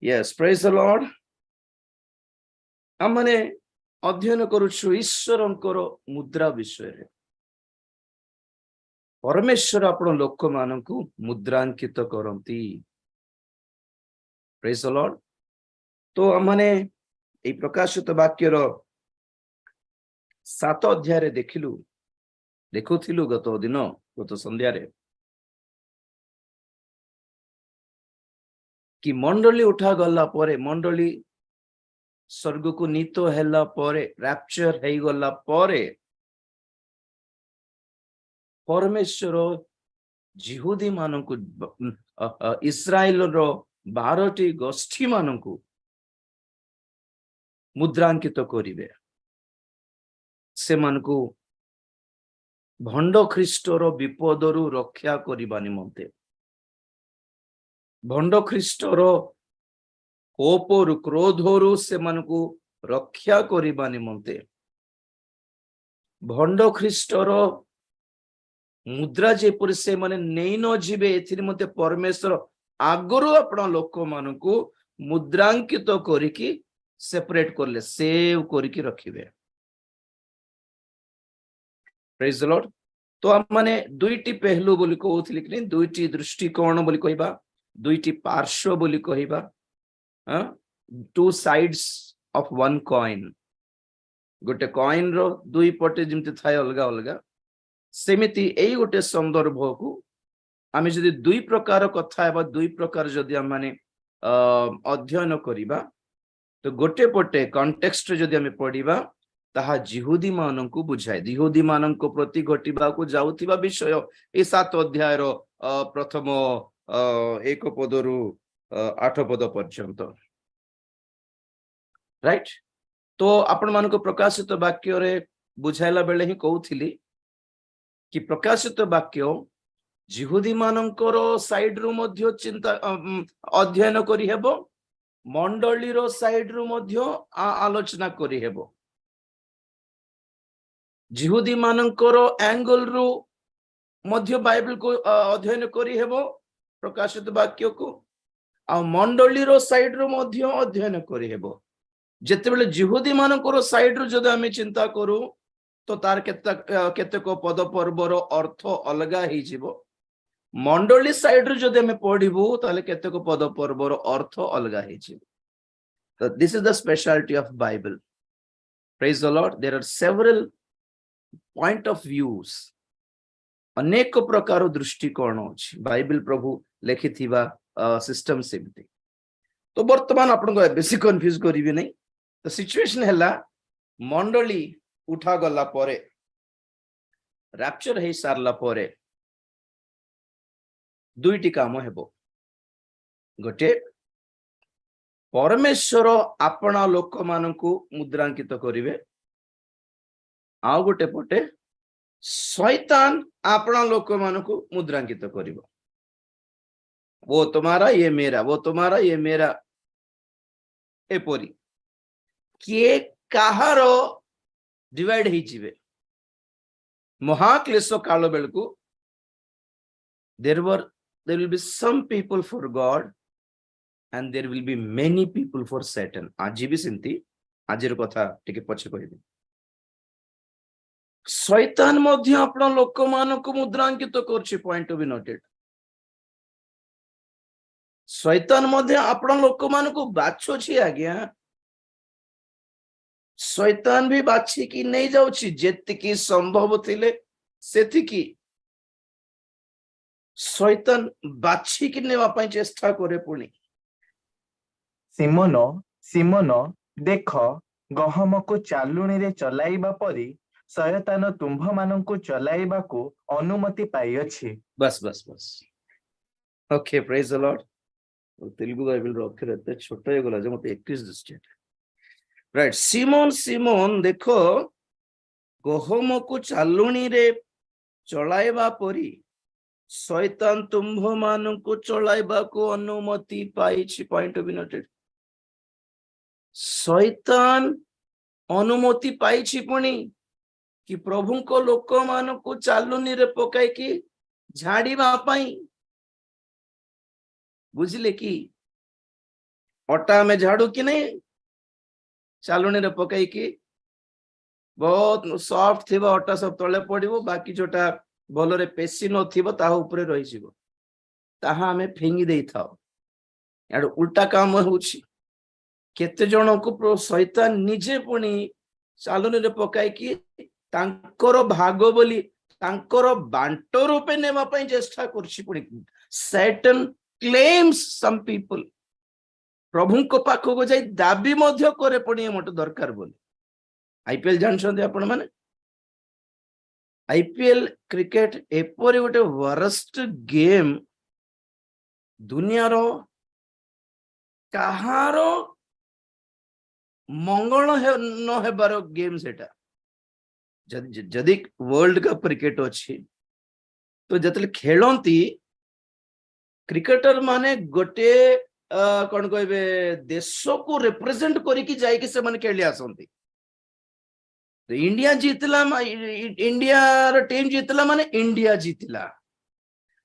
Yes, praise the Lord. आमने अध्ययन करुछु ईश्वरंकर मुद्रा विषय रे। परमेश्वर आपण लोक मानकु मुद्रांकित करंती। Praise the Lord. तो आमने ए प्रकाशित वाक्यर 7 अध्याय रे देखुथिलु गत संध्या रे कि मंडली उठा गला परे मंडली स्वर्ग को नीत हैला परे रैप्चर है गला परे परमेश्वर जिहुदी मानकु इस्राएल रो 12टी गोष्ठी मानकु मुद्रांकित करिवे। से मानकु भंड ख्रीष्टर विपदरु रक्षा करिबा निमंते भंड ख्रीष्टर कोपरु क्रोधरु से मानकु रक्षा करिबा निमंते भंड ख्रीष्टर मुद्रा जेपरि से माने नै न जीवे एथिर मते परमेश्वर आगरु आपण लोक मानकु मुद्रांकित करिकि सेपरेट करले सेव करिकि रखिबे। Praise the lord. तो हम माने दुईटी पहलू बोली कहउथिले कि दुईटी दृष्टिकोण बोली कहिबा दुईटी पार्श्व बोली कहिबा two sides of one coin गोटे कॉइन रो दुई पटे जिमते थाय अलगा अलगा सेमिति एई गोटे संदर्भ को आमे जदि दुई प्रकार कथा एबा दुई प्रकार जदि हम माने अध्ययन करिबा तो गोटे पटे कॉन्टेक्स्ट जदि हम पढिबा ताहा जिहुदी माननकु बुझाय जिहुदी माननको प्रति घटिबा को जाउथिबा विषय ए 7 अध्याय रो प्रथम 1 पदरु 8 पद पर्यंत राइट। तो आपण मानको प्रकाशित वाक्य रे बुझाइला बेले ही कहउथिली कि प्रकाशित वाक्य जिहुदी मानकर साइड रु मध्य चिंता अध्ययन करि हेबो मंडली रो साइड रु मध्य आलोचना करि हेबो जिहुदी मानकर एंगल रु मध्य बाइबल को अध्ययन करि हेबो प्रकाशित वाक्य को आ मंडली रो साइड रु मध्य अध्ययन करि हेबो। जेते बेले जिहुदी मानकर साइड रु जदि आमे चिंता करू तो तार केतेक पद पर्वर अर्थ अलगा ही जीवो मंडली साइड रु जदि हमें पढ़िबू ताले केतेक पद पर्वर अर्थ अलगा ही जीवो। तो this is the speciality of Bible. Praise the Lord. There are several point of views अनेक प्रकार दृष्टिकोण अछि बाइबल प्रभु लेखिथिबा सिस्टम सेमती। तो वर्तमान आपन को बेसी कंफ्यूज करिवे नै। तो सिचुएशन हैला मंडली उठा गला परे रैप्चर हे सारला परे दुईटी काम हेबो। गोटे परमेश्वर आपना लोक मानकु मुद्रांकित करिवे आ गोटे पटे शैतान आपना लोक मानकु मुद्रांकित करिवो। वो तुम्हारा ये मेरा वो तुम्हारा ये मेरा एपरी किए काहारो डिवाइड ही जीवे महाक्लेश काल बेलकु there will be some people for God and there will be many people for Satan। आज भी सिंती आजिर कथा टिके पछे कहिबे। शैतान मध्य अपना लोक मानक मुद्रांकित करछि पॉइंट टू बी नोटेड। शैतान मध्य अपना लोक मानक बाछछि आज्ञा शैतान भी बाछि की नहीं जाउछि जेतिकी संभव थिले सेतिकी शैतान बाछि की नेवा पई चेष्टा करे पुनी। सिमोन देख गहम को चालुणी रे चलाइबा परी शैतान तुम्भ माननकु चलाइबा को अनुमति पाई अछि। बस बस बस okay praise the lord. Telugu Bible रो अक्षर एते छोट हे गला जे मते 21 दृष्टि राइट। सिमोन देखो गहम को चालुणी रे चलाइबा परी शैतान तुम्भ माननकु चलाइबा को अनुमति पाइछि पॉइंट बी नोटेड। शैतान अनुमति पाइछि पुनी कि प्रभु को लोक मानकु चालुनी रे पकाई कि झाड़ीबा पई बुझिले कि अटा में झाड़ू कि नहीं चालुनी रे पकई की बहुत सॉफ्ट थी अटा सब तले पड़ो बाकी जोटा भलरे पेशी नपर रही ताहा आमे फिंगी दे था यार उल्टा काम होची केते जन को शैतान निजे पुणी चालुनी रे पकाई की तांकर भाग बोली तांकर बांट रूपे नेबा पई चेष्टा करछि पुणी सैटन क्लेम्स सम पीपल प्रभु को पाख को जाई दाबी मध्य करे पुणी मटे दरकार बोली आईपीएल जानछन्ते आपण माने आईपीएल क्रिकेट एपरी गोटे वर्स्ट गेम दुनिया रो कहारो मंगल न हेबार गेम सेटा जदि वर्ल्ड कप क्रिकेट अच्छी तो जतले खेलती क्रिकेटर माने गोटे कौन कहबे देश को रिप्रेजेंट करके जाइके से माने खेली आसंती तो इंडिया जीतला इंडिया रो टीम जीतला माने इंडिया जीतला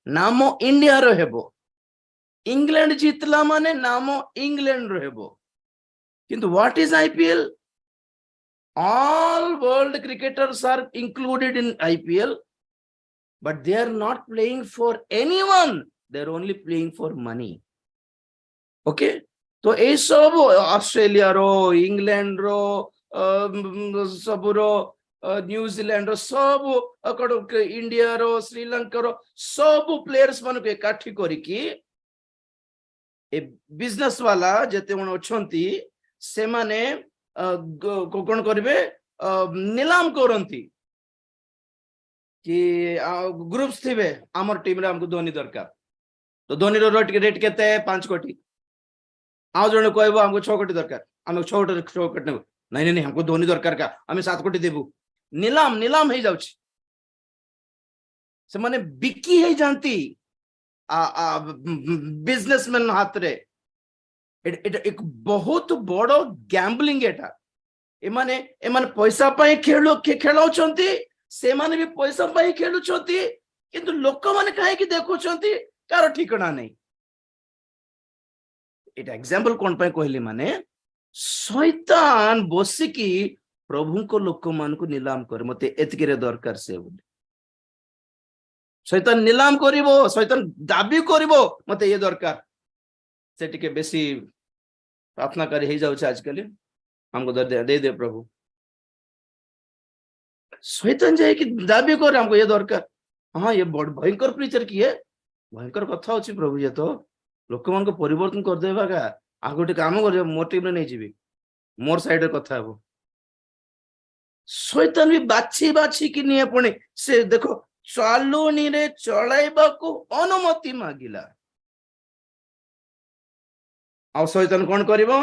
नाम इंडिया रो हेबो इंग्लैंड जीतला माने नाम इंग्लैंड रो हेबो किंतु what is IPL all world cricketers are included in IPL but they are not playing for anyone they're only playing for money okay तो ए सब ऑस्ट्रेलिया रो England रो सब रो न्यूजीलैंड रो सब इंडिया रो श्रीलंका रो सब प्लेयर्स मान को एकाठी करिकी ए बिजनेस वाला जते मन अछंती से माने कौन करेंगे नीलाम करती कि ग्रुप्स थे आमर टीम रे हमको धोनी दरकार तो धोनी रेट केते 5 कोटी आउ जने कहबो हमको 6 कोटी दरकार हम 6 कोटी नेबो नहीं नहीं हमको धोनी दरकार का हमें 7 कोटी देबू नीलाम नीलाम हे जाउछि से माने बिकी हे जानती बिजनेसमैन हाथ रे एक बहुत बड़ गैम्बलिंग एटा एमाने पैसा पाई खेलाउछंती से माने भी पैसा पाई खेलुछंती किंतु लोक माने काहे कि देखुछंती कार ठिकाना नहीं एटा एग्जांपल कोन पाई कहली माने शैतान बसिकी प्रभु को लोक मान को नीलाम कर मते एतके दरकार से बोले शैतान नीलाम करिवो शैतान दाबी करिवो मते ये दरकार से टिके बेसी प्रार्थनाकारी हो जाउछ आजकल हमको दे दे प्रभु शैतान जाए कि दाबी कर हमको ये दरकार हाँ ये बड़ भयंकर प्रीचर किए भयंकर कथा होची प्रभु ये तो लोक मान को परिवर्तन कर देबा का आ गोटे काम कर मोर टीम रे नहीं जीवी मोर साइड रे कथा हबो शैतान भी बाछी बाछी कि नहीं पुणी से देखो चालुनी रे चलाइबा को अनुमति मागिला आ शैतान कौन करिवो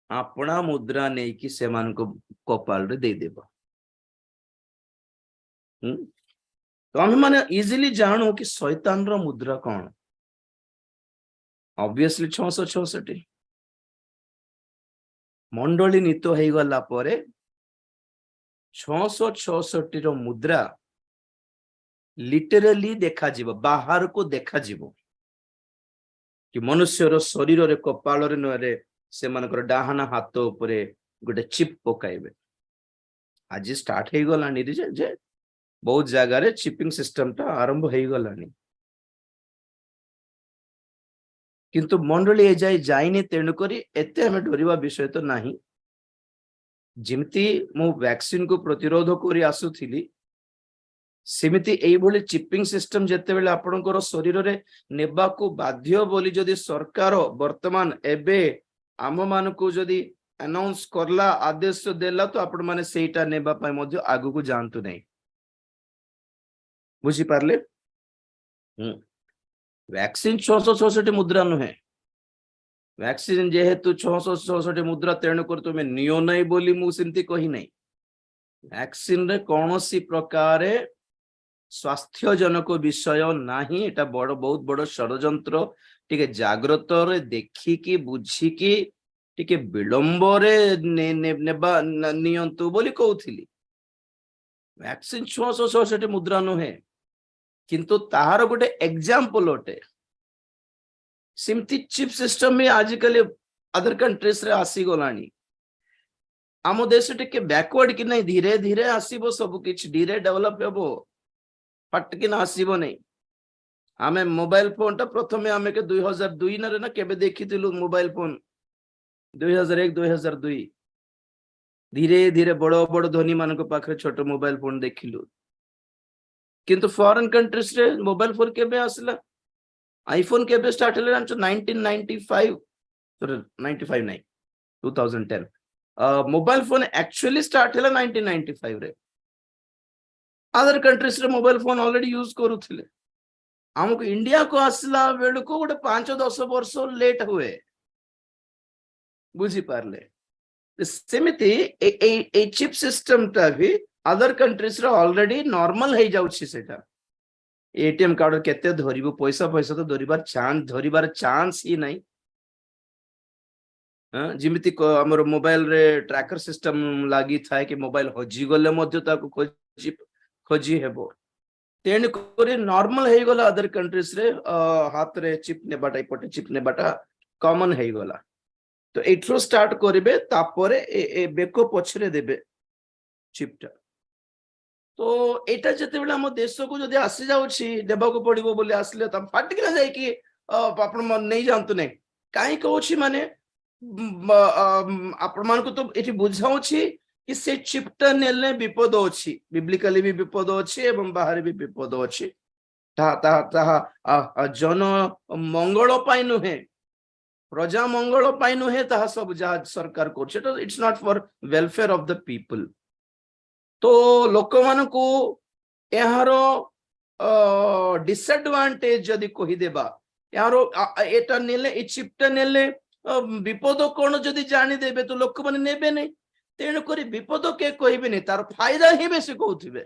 अपना मुद्रा नहीं कि से मान को कपाल रे दे देबो तो हम माने इजीली जानू कि शैतान रो मुद्रा कौन ऑब्वियसली 666 मंडली नीत हो गला परे 666 रो मुद्रा लिटरली देखा जीवो बाहर को देखा जीवो कि मनुष्यर शरीर रे कपाल रे नरे से मानकर डाहाना हाथ उपरे गोटे चिप पकाइबे आज स्टार्ट हो गलानी जे बहुत जगह रे चिपिंग सिस्टम ता आरंभ हो गलानी किंतु मंडली ए जाई जाइनी तेणु करी एते हमें डरिवा विषय तो नाही जिमती मु वैक्सीन को प्रतिरोध करी आसुथिली सेमिति एई भली चिपिंग सिस्टम जेते बेले आपनकर शरीर रे नेबा को बाध्य बोली जदि सरकार वर्तमान एबे आम मान को जदि अनाउंस करला आदेश देला तो आपण माने सेटा नेबा पय मध्य आगु को जानतु नहीं बुझी पारले वैक्सीन 666 मुद्रा नुहे वैक्सीन जेहेतु 666 मुद्रा तेणु कर तुम नियो नहीं बोली मु सिमती कही नहीं वैक्सीन रे कौनसी प्रकार स्वास्थ्य जनक विषय नाही एटा बड़ बहुत बड़ षडयंत्र टिके जागृत रे देखिकी बुझिकी टिके विलंब रे नेबा नियंतु बोली कहउथिली वैक्सीन 666 मुद्रा नुहे किंतु ताहार गोटे एग्जांपल ओटे सेमती चिप सिस्टम भी आजिकल अदर कंट्रीज रे आसी गलानी आम देश टिके बैकवर्ड कि नहीं धीरे धीरे आसीबो सब किछ धीरे डेवलप हेबो फट कि ना आसीबो नहीं आमे मोबाइल फोन टा प्रथमे आमे के 2002 न रे ना केबे देखिथिलु मोबाइल फोन 2001 2002 धीरे धीरे बड़ बड़ धनी मानक पाखरे छोट मोबाइल फोन देखिलु किंतु फॉरेन कंट्रीज रे मोबाइल फोन केबे आसला आईफोन केबे स्टार्ट हले 1995 सॉरी 95 नहीं 2010 मोबाइल फोन एक्चुअली स्टार्ट हला 1995 रे अदर कंट्रीज रे मोबाइल फोन ऑलरेडी यूज करूथिले हमको इंडिया को आसला बेल को गोटे 5-10 वर्ष लेट हुए बुझी पारले सेमिति ए चिप सिस्टम टा भी अदर कंट्रीज रे ऑलरेडी नॉर्मल हे जाउछि सेटा एटीएम कार्ड केते धरिबो पैसा पैसा तो धरिबार चांस ही नहीं जिमिति हमर मोबाइल रे ट्रैकर सिस्टम लागी थाए कि मोबाइल हजी गले मध्य ताको खोजी हेबो तेन करे नॉर्मल हे गला अदर कंट्रीज रे हाथ रे चिप ने बाटा इपटे चिप ने बाटा कॉमन हे गला तो एठरो स्टार्ट करिवे तापरे ए बेको पछरे देबे चिपटा तो एटा जते बेला हम देश को जदी आसी जाउछि देबा को पड़िबो बोले आसले त फाट के जाय कि आपण मन नहीं जानतु नै काई कहउछि माने आपण मान को तो एठी बुझाउछि कि से चिपटा नेले विपद अछि बिब्लिकली भी विपद अछि एवं बाहर भी विपद अछि ता जन मंगल पाई नुहे प्रजा मंगल पाई नुहे ता सब जहा सरकार करछ it's not for welfare of the people तो लोक मान को यार डिसएडवांटेज जदि कहि देबा यार एटा नेले ए चिपटा नेले विपद कोन जदि जानि देबे तो लोक माने नेबे नै तेणु करी विपद के कहबे नै तार फायदा ही बेसी कहउथिबे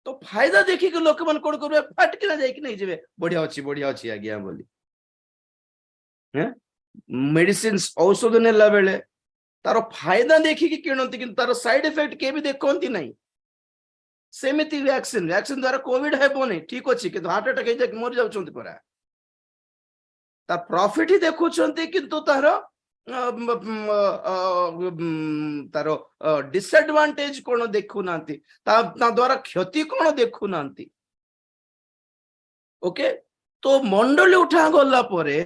तो फायदा देखि के लोक मान कोन करबे फट के ना जाय कि नै जेबे बढ़िया अछि आज्ञा बोली हैं मेडिसिन्स औषध नेला बेले तार फायदा देखि कि किणंती कि तार साइड इफेक्ट के भी देखंती नहीं सेमिति वैक्सीन द्वारा कोविड हेबो नै ठीक अछि कि हार्ट अटैक हे जाके मर जाउछंती परा ता प्रॉफिट ही देखुछंती किंतु तार डिसएडवांटेज कोन देखु नांती ता द्वारा क्षति कोन देखु नांती ओके तो मंडली उठा गला परे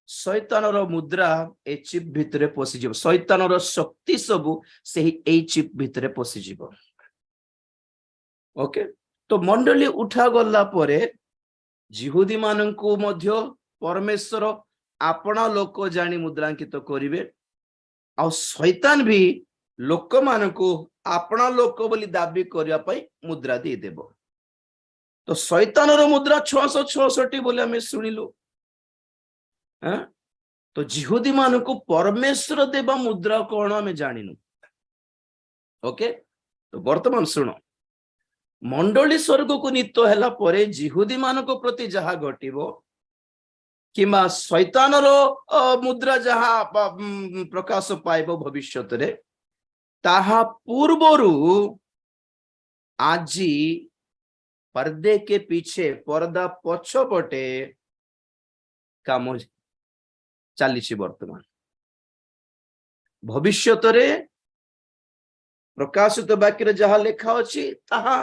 शैतानर मुद्रा ए चिप भितरे पसि जिवो शैतानर शक्ति सबु सेही ए चिप भितरे पसि जिवो ओके तो मंडली उठा गला परे जिहुदी माननकु मध्य परमेश्वर आपना लोक जानी मुद्रांकित करिवे आ शैतान भी लोक माननकु आपना लोक बोली दाबी करिया पई मुद्रा दे देबो तो शैतानर मुद्रा 666 बोली हमें सुनिलु तो जिहुदी मान को परमेश्वर देवा मुद्रा कौन आम जानिनु ओके तो वर्तमान सुनो मंडली स्वर्ग को नीत हैला परे जिहुदी मान को प्रति जहा घटिबो किमा शैतानर मुद्रा जहा प्रकाश पाइबो भविष्यत रे ताहा पूर्वरु आजी पर्दे के पीछे पर्दा पछपटे काम चली वर्तमान भविष्यत रे प्रकाशित वाक्य जहाँ लिखा अछि ताहा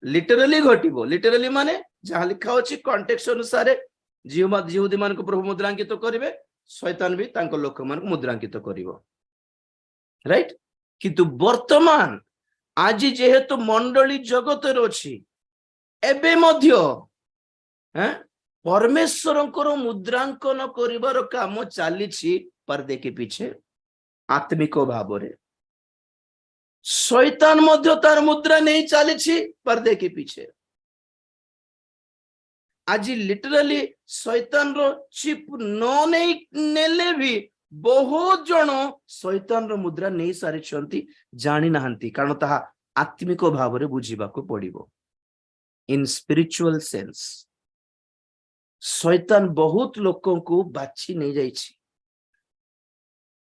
लिटरली घटिबो लिटरली माने जहाँ लिखा अछि कॉन्टेक्स्ट अनुसार जिहुदी मान को प्रभु मुद्रांकित करिवे शैतान भी तांको लोक मान को मुद्रांकित करिवो राइट किंतु वर्तमान आज जेहेतु मंडली जगत रे अछि एबे मध्य हैं परमेश्वर मुद्रांकन करिवार काम चली पर्दे के पीछे आत्मिक भाव रे शैतान मध्य तार मुद्रा नहीं चली पर्दे के पीछे आज लिटरली शैतान रो चिप न नहीं नेले भी बहुत जन शैतान रो मुद्रा नहीं सारी जानी नाहंती कारण ताहा आत्मिक भाव रे बुझीबा को पड़िबो इन स्पिरिचुअल सेंस शैतान बहुत लोकों को बाछी नहीं जाइछि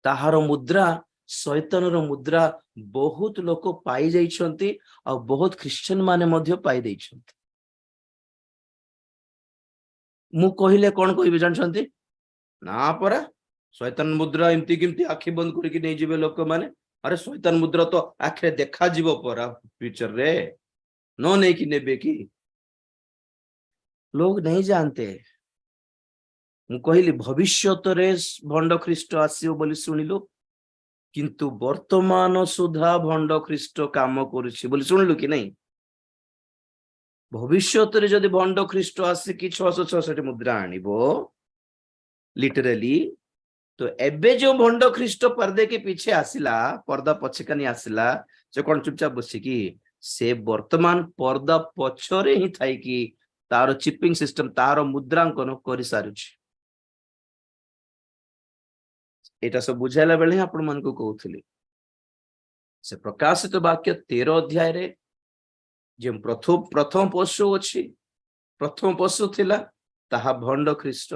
ताहार मुद्रा शैतान रो मुद्रा बहुत लोक पाई जाइछंती और बहुत क्रिश्चियन माने मध्य पाई दैछंती मु कहले कौन कहबे जानछंती ना परा शैतान मुद्रा एमती केमती आखि बंद करके नहीं जिवे लोक माने अरे शैतान मुद्रा तो आखिरे देखा जीवो परा फ्यूचर रे नो नहीं कि नेबे की लोग नहीं जानते मु कहली भविष्यत रे भंड ख्रीष्ट आसीओ बोली सुनिलु किंतु वर्तमान सुधा भंड ख्रीष्ट काम करुछि बोली सुनिलु कि नहीं भविष्यत रे जदि भंड ख्रीष्ट आसी कि 666 मुद्रा आनिबो लिटरली तो एबे जो भंड ख्रीष्ट पर्दे के पीछे आसिला पर्दा पछकानी आसिला से कौन चुपचाप बसी कि से वर्तमान पर्दा पछरे ही थाई कि तार चिपिंग सिस्टम तार मुद्रांकन कर सारुछि एटा सब बुझाइला बेले आपण मन को कहउथली से प्रकाशित वाक्य 13 अध्याय रे जे प्रथम पशु अछि प्रथम पशु थिला ताहा भंड ख्रीष्ट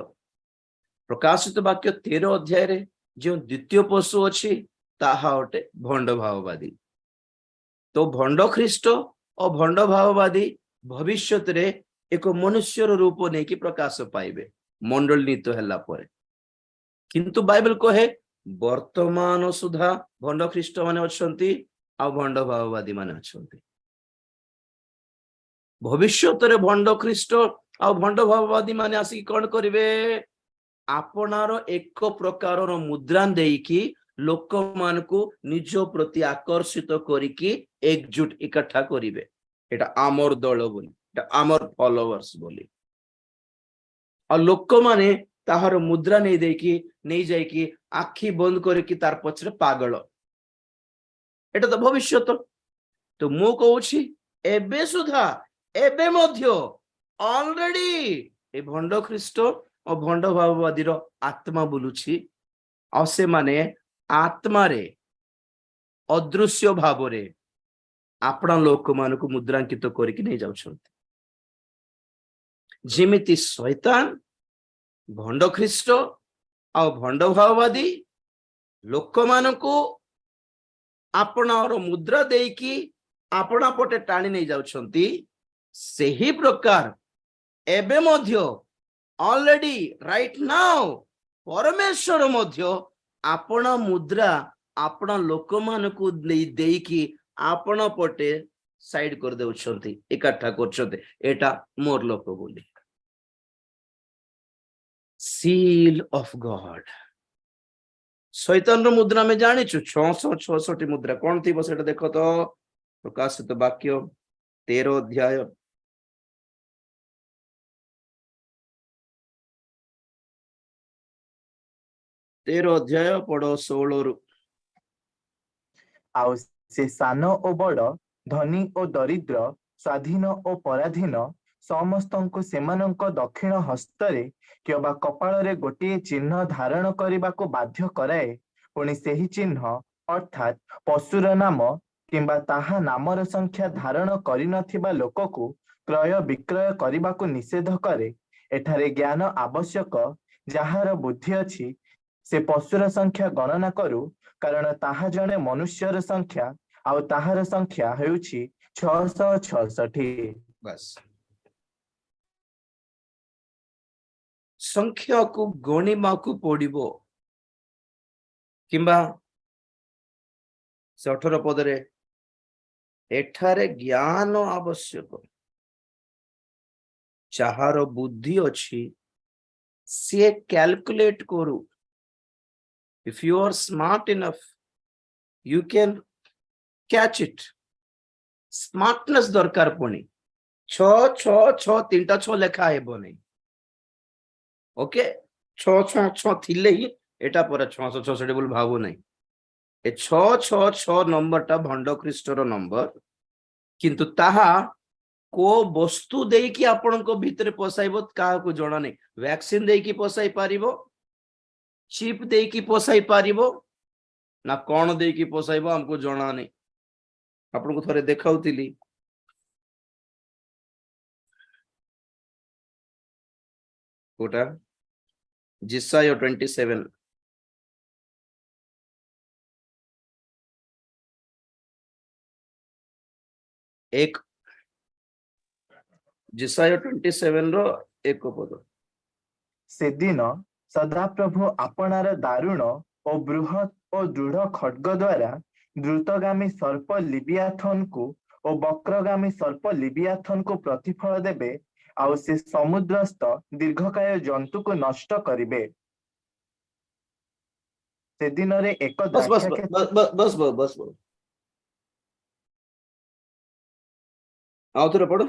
प्रकाशित वाक्य 13 अध्याय रे जो द्वितीय पशु अछि ताहा अटे भंड भाववादी तो भंड ख्रीष्ट और भंड भाववादी भविष्यत रे एक मनुष्यर रूप नहीं कि प्रकाश पाइबे मंडल नीत हैला परे किंतु बाइबल कहे वर्तमान सुधा भंड ख्रीष्ट माने अछंती आ भंड भाववादी माने अछंती भविष्यत रे भंड ख्रीष्ट आ भंड भाववादी माने आसी कोन करिवे आपनार एक प्रकार मुद्रा देकी लोक मान को निज प्रति आकर्षित करिकी एकजुट इकट्ठा करिवे एटा आमर दल बोली एटा आमर फॉलोअर्स बोली आ लोक माने ताहार मुद्रा नहीं देकी नहीं जाइकी आखि बंद करके तार पछरे पागल एटा तो भविष्यत तो मु कहूछि एबे सुधा एबे मध्य ऑलरेडी ए भंड ख्रीष्ट और भंड भाववादी आत्मा बुलुछि और से माने आत्मा रे अदृश्य भाव रे आपना लोक मान को मुद्रांकित करके नहीं जाउछंती जेमिति शैतान भंड ख्रीष्ट और भंड भाववादी लोक मान को आपना मुद्रा देकी आपना पटे टाणी नहीं जाउछंती सही प्रकार एबे मध्य ऑलरेडी राइट नाउ परमेश्वर मध्य आपना मुद्रा आपना लोक मान को देकी आपना पटे साइड कर देउछंती इकट्ठा करछंती एटा मोर लोक बोली सील ऑफ गॉड शैतान रो मुद्रा में जानी छु 666 मुद्रा कौन थी सेटा देखो तो प्रकाशित वाक्य 13 अध्याय 13 अध्याय पढ़ो 16 रु आउ से सान ओ बड़ धनी ओ दरिद्र स्वाधीन ओ पराधीन समस्तଙ୍କୁ ସେମାନଙ୍କ ଦକ୍ଷିଣ ହସ୍ତରେ କିମ୍ବା କପାଳରେ ଗୋଟିଏ ଚିହ୍ନ ଧାରଣ କରିବାକୁ ବାଧ୍ୟ କରାଏ ପୁଣି ସେହି ଚିହ୍ନ ଅର୍ଥାତ୍ ପଶୁର ନାମ କିମ୍ବା ତାହା ନାମର ସଂଖ୍ୟା ଧାରଣ କରିନଥିବା ଲୋକକୁ କ୍ରୟ ବିକ୍ରୟ କରିବାକୁ ନିଷେଧ କରେ ଏଠାରେ ଜ୍ଞାନ ଆବଶ୍ୟକ ଯାହାର ବୁଦ୍ଧି ଅଛି ସେ ପଶୁର ସଂଖ୍ୟା ଗଣନା କରୁ କାରଣ ତାହା ଜଣେ ମନୁଷ୍ୟର ସଂଖ୍ୟା ଆଉ ତାହାର ସଂଖ୍ୟା ହେଉଛି 666 बस संख्या को गणिमा को पड़िबो किंबा 18 पदरे एठारे ज्ञान आवश्यक चाहार बुद्धि अच्छी से कैलकुलेट करू if you are smart enough you can catch it smartness दरकार पुणी 666 तीनटा 6 लेखा हेबो नहीं ओके 666 थिले ही एटा पर 666 बोल भावो नहीं ए 666 नंबर टा भंड ख्रीष्टर नंबर किंतु ताहा को वस्तु देई कि आपन को भीतर पोसाइबो का को जणा नहीं वैक्सीन देई कि पोसाई पारिबो चिप देई कि पोसाई पारिबो ना कोन देई कि पोसाइबो हमको जणा नहीं आपन को थोरे देखाउतिली कोटा जिसाया 27 एक जिसाया 27 रो एक पद ସେଦିନ ସଦାପ୍ରଭୁ ଆପଣାର ଦାରୁଣ ଓ ବୃହତ୍ ଓ ଦୃଢ ଖଡ୍ଗ ଦ୍ୱାରା ଦ୍ରୁତଗାମୀ ସର୍ପ ଲିବିଆଥନକୁ ଓ ବକ୍ରଗାମୀ ସର୍ପ ଲିବିଆଥନକୁ ପ୍ରତିଫଳ ଦେବେ, ଆଉ ସେ ସମୁଦ୍ରସ୍ଥ ଦୀର୍ଘକାୟ ଜନ୍ତୁକୁ ନଷ୍ଟ କରିବେ। ସେଦିନରେ ଏକ बस बस ଦ୍ରାକ୍ଷା बस बस बस बस बस बस आओ थोड़ा पढ़ो।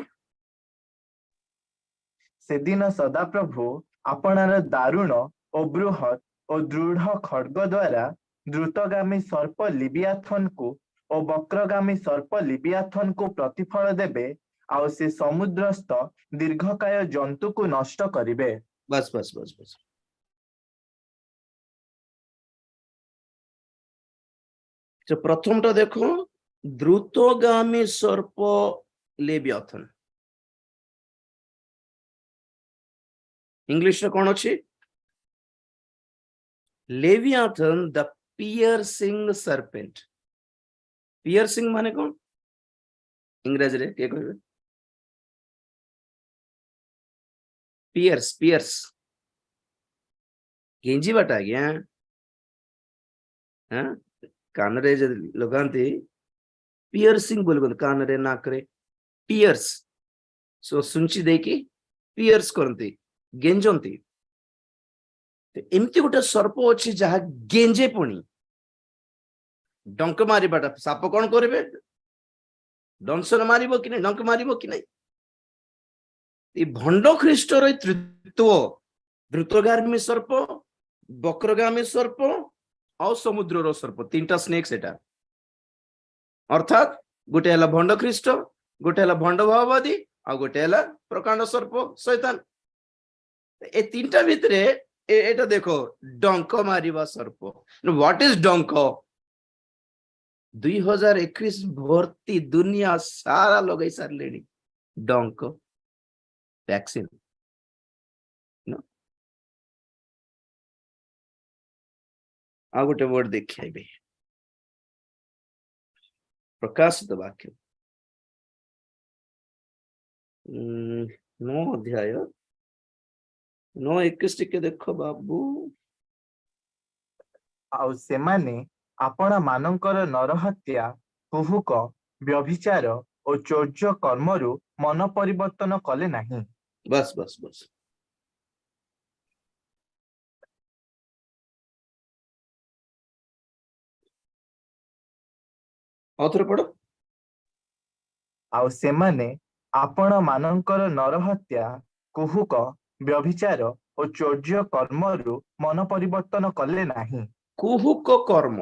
ସେଦିନ ସଦାପ୍ରଭୁ ଆପଣାର ଦାରୁଣ ଓ ବୃହତ୍ ଓ ଦୃଢ ଖଡ୍ଗ ଦ୍ୱାରା ଦ୍ରୁତଗାମୀ ସର୍ପ ଲିବିଆଥନକୁ ଓ ବକ୍ରଗାମୀ ସର୍ପ ଲିବିଆଥନକୁ ପ୍ରତିଫଳ ଦେବେ, ଆଉ ସେ ସମୁଦ୍ରସ୍ଥ ଦୀର୍ଘକାୟ ଜନ୍ତୁକୁ ନଷ୍ଟ କରିବେ। बस बस बस बस तो प्रथमटा देखो, द्रुतगामी सर्प लेवियाथन। इंग्लिश रे कौन अच्छी? Leviathan the piercing serpent. Piercing माने कौन? इंग्रजी रे के कहबे? पियर्स पियर्स गेंजी बाटा गया। हाँ कान रे जे लगांती पियर्सिंग बोल कान रे नाक रे पियर्स सो सुंची देकी पियर्स करती गेंजंती। एमती गोटे सर्प अच्छी जहा गेंजे पुणी डंक मार साप कौन करेंगे? दंशन मार कि नहीं, डंक मार कि नहीं? भंड ख्रीष्टर तृत्व द्रुतगामी सर्प, बक्रगामी सर्प और समुद्र सर्प, तीनटा स्नेक सेटा। अर्थात गोटे है भंड ख्रीष्ट, गोटे है भंड भाववादी और गोटे है प्रकांड सर्प शैतान। ए तीनटा भितर एटा देखो डंक मारिबा सर्प। व्हाट इज डंक? 2021 भर्ती दुनिया सारा लगे सारे डंक वैक्सीन। आ गोटे वर्ड देखिए प्रकाशित वाक्य 9 अध्याय 9:21 टिके देखो बाबू। ଆଉ ସେମାନେ ଆପଣା ମାନଙ୍କର ନରହତ୍ୟା, କୁହୁକ, ବ୍ୟଭିଚାର ଓ ଚୌର୍ଯ୍ୟ କର୍ମରୁ ମନ ପରିବର୍ତ୍ତନ କଲେ ନାହିଁ। बस बस बस और पढ़ो। ଆଉ ସେମାନେ ଆପଣ ମାନଙ୍କର ନରହତ୍ୟା, କୁହୁକ, ବ୍ୟଭିଚାର ଓ ଚୌର୍ଯ୍ୟ କର୍ମରୁ ମନ ପରିବର୍ତ୍ତନ କଲେ ନାହିଁ। कुहुक कर्म,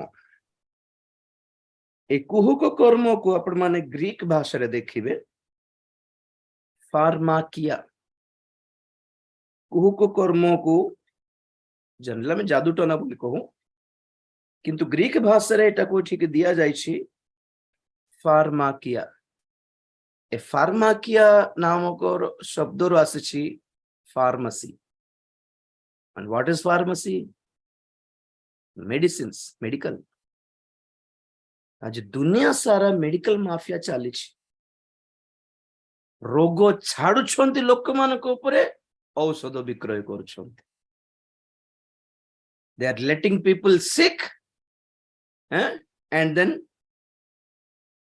ए कुहुक कर्म को आपण माने ग्रीक भाषा रे देखिबे फार्माकिया। कुहुक कर्म को जनला में जादू टना बोली कहूं, किंतु ग्रीक भाषा रे एटा को ठीक दिया जाइछि फार्माकिया। ए फार्माकिया नामक शब्द रो आसीछि pharmacy. And what is pharmacy? Medicines, medical. आज दुनिया सारा मेडिकल माफिया चली। रोग छाड़ुछंती लोक मानक उपरे औषध विक्रय करुछंती। They are letting people sick and then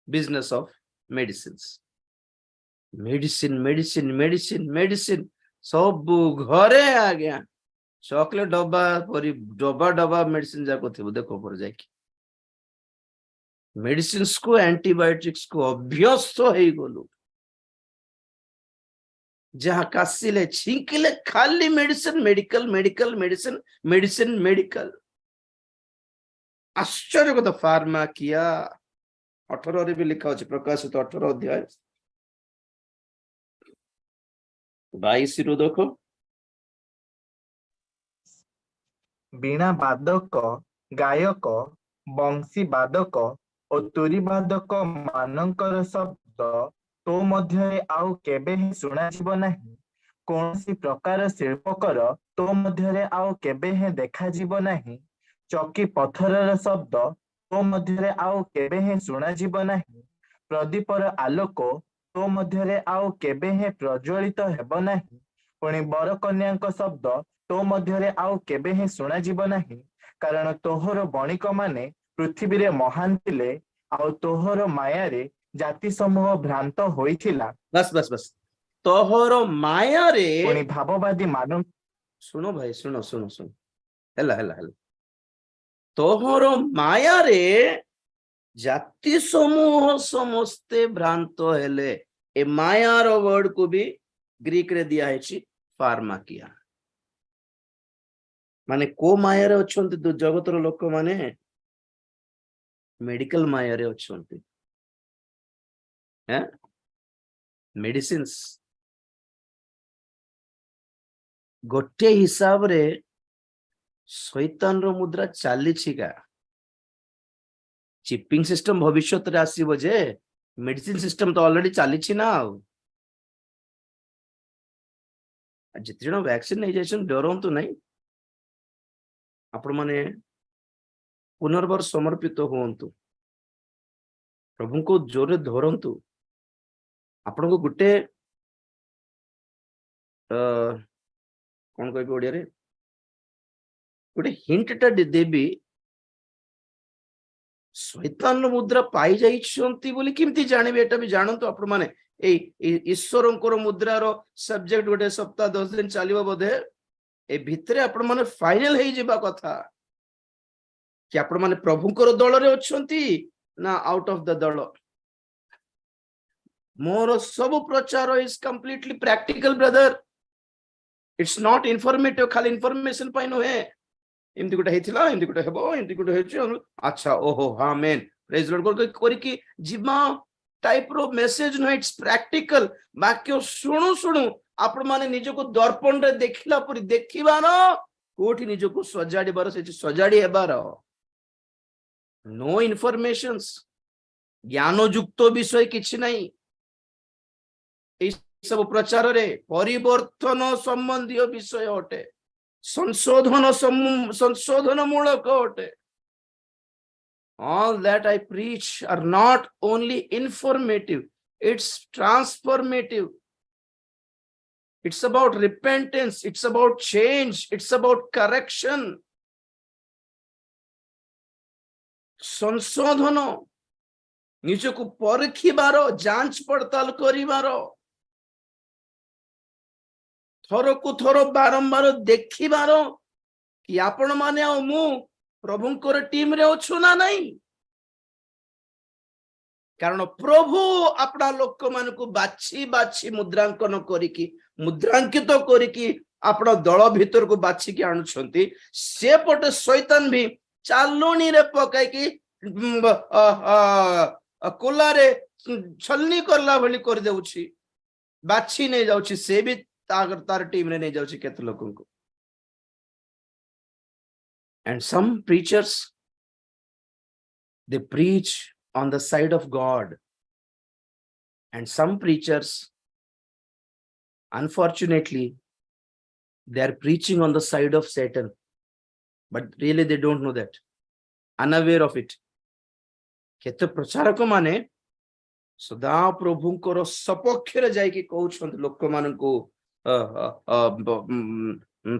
business of medicines. Medicine medicine medicine medicine सब घरे आ गया। चॉकलेट डब्बा परी डब्बा डब्बा मेडिसिन जाको थे देखो पर जाके मेडिसिन को एंटीबायोटिक्स को अभ्यस्त हो गलु। जहां कासिले छिंकिले खाली medicine medical medical medicine medicine medical. आश्चर्य कथा फार्मा किया 18 रे भी लिखा अछि प्रकाशित 18 अध्याय 22 रो देखो। वीणा बादक, गायक, बंशी बादक ଓ ତୁରୀ ବାଦକ ମାନଙ୍କର ଶବ୍ଦ ତୋ ମଧ୍ୟରେ ଆଉ କେବେ ହିଁ ଶୁଣାଯିବ ନାହିଁ। କୌଣସି ପ୍ରକାର ଶିଳ୍ପକର ତୋ ମଧ୍ୟରେ ଆଉ କେବେ ହିଁ ଦେଖାଯିବ ନାହିଁ। ଚକି ପଥରର ଶବ୍ଦ ତୋ ମଧ୍ୟରେ ଆଉ କେବେ ହିଁ ଶୁଣାଯିବ ନାହିଁ। ପ୍ରଦୀପର ଆଲୋକ ତୋ ମଧ୍ୟରେ ଆଉ କେବେ ହିଁ ପ୍ରଜ୍ୱଳିତ ହେବ ନାହିଁ। ପୁଣି ବରକନ୍ୟାଙ୍କ ଶବ୍ଦ तो मध्यरे आउ केबे ही सुना जीव नाही, कारण तोहर बणिक माने पृथ्वीरे महान थिले, आउ तोहर मायारे जाति समूह भ्रांत होइथिला। बस बस बस तोहर माया रे पुणी भाववादी मान सुनो भाई सुनो सुनो सुनो हेला हेला हेला तोहर माया रे जाति समूह समस्ते भ्रांत हेले। ए मायार वर्ड को भी ग्रीक रे दिया है फार्माकिया माने को मायारे अछंती दु जगतर लोक माने मेडिकल मायारे अछंती हैं मेडिसिन्स गोटे हिसाब रे शैतान रो मुद्रा चाली छिका चिपिंग सिस्टम भविष्य रे आसीबो जे मेडिसिन सिस्टम तो ऑलरेडी चाली छि ना जिते जन वैक्सीन नहीं जाइछन डरंतु नहीं आपण माने पुनर्बार समर्पित होंतु प्रभु को जोरे धरंतु आपण को गुटे कौन कह ओडिया रे गोटे हिंट टा देबी शैतान मुद्रा पाई जाइछंती बोली किमती जानिबे एटा भी जानंतु आपण माने ए ईश्वरंकर मुद्रार सब्जेक्ट गोटे सप्ताह 10 दिन चलिबो बोधे ए भितरे आपण माने फाइनल हेई जिबा कथा कि आपण माने प्रभुकर दल रे अछंती ना आउट ऑफ द दल। मोर सब प्रचार is completely practical brother it's not informative खाली इन्फॉर्मेशन पाइ नो है एमती गोटे हेतिला एमती गोटे हेबो एमती गोटे हेछि अच्छा ओहो आमेन प्रेज लॉर्ड कोरि कि जिमा टाइप रो मेसेज नो इट्स प्रैक्टिकल वाक्य सुनु सुनु आपण माने निज को दर्पण रे देखिला परि देखिबार कोठी निज को सजाडी बार से सजाडी हेबार नो इन्फॉर्मेशंस ज्ञान युक्त विषय किछि नहीं ए सब प्रचार रे परिवर्तन संबंधी विषय अटे संशोधन मूलक अटे। All that I preach are not only informative, it's transformative. It's about repentance, it's about change, it's about correction. संशोधन निजको परखिबार जांच पड़ताल करिबार थर को थर बारंबार देखिबार कि आपण माने आ मु प्रभुंकर टीम रे अछु ना नहीं कारण प्रभु अपना लोक मान को बाछी बाछी मुद्रांकन करिकी मुद्रांकित करिकी अपना दल भीतर को बाछी के आणुछंती से पटे शैतान भी चालुनी रे पकाई की कोला रे छलनी करला भली कर देउछि बाछी नहीं जाउछि से भी तार टीम रे नहीं जाउछि केत लोकन को। And some preachers, they preach on the side of God. And some preachers, unfortunately, they are preaching on the side of Satan. But really they don't know that. Unaware of it. केते प्रचारक माने सदा प्रभुंकर सपक्षरे जाई कि कहउछंत लोक माननको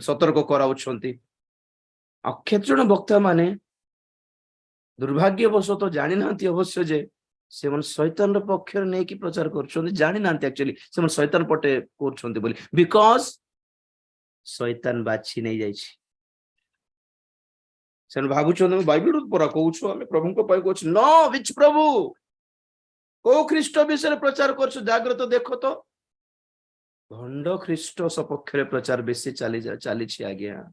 सतर्क कराउछंती अक्षेत जन वक्ता माने दुर्भाग्यवशत जानी नांती अवश्य जे से मन शैतान रो पक्षर नै कि प्रचार करछंती जानी नांती एक्चुअली से मन शैतान पटे करछंती बोली बिकॉज़ शैतान बाछि नै जाइछि से भाबुछन बाइबल पर कहउछु हम प्रभु को पाइ कहउछु नो विच प्रभु को ख्रीष्ट विषय प्रचार करछु जाग्रत देखो तो भंड ख्रीष्ट सपक्षरे प्रचार बेसी चली छी आज्ञा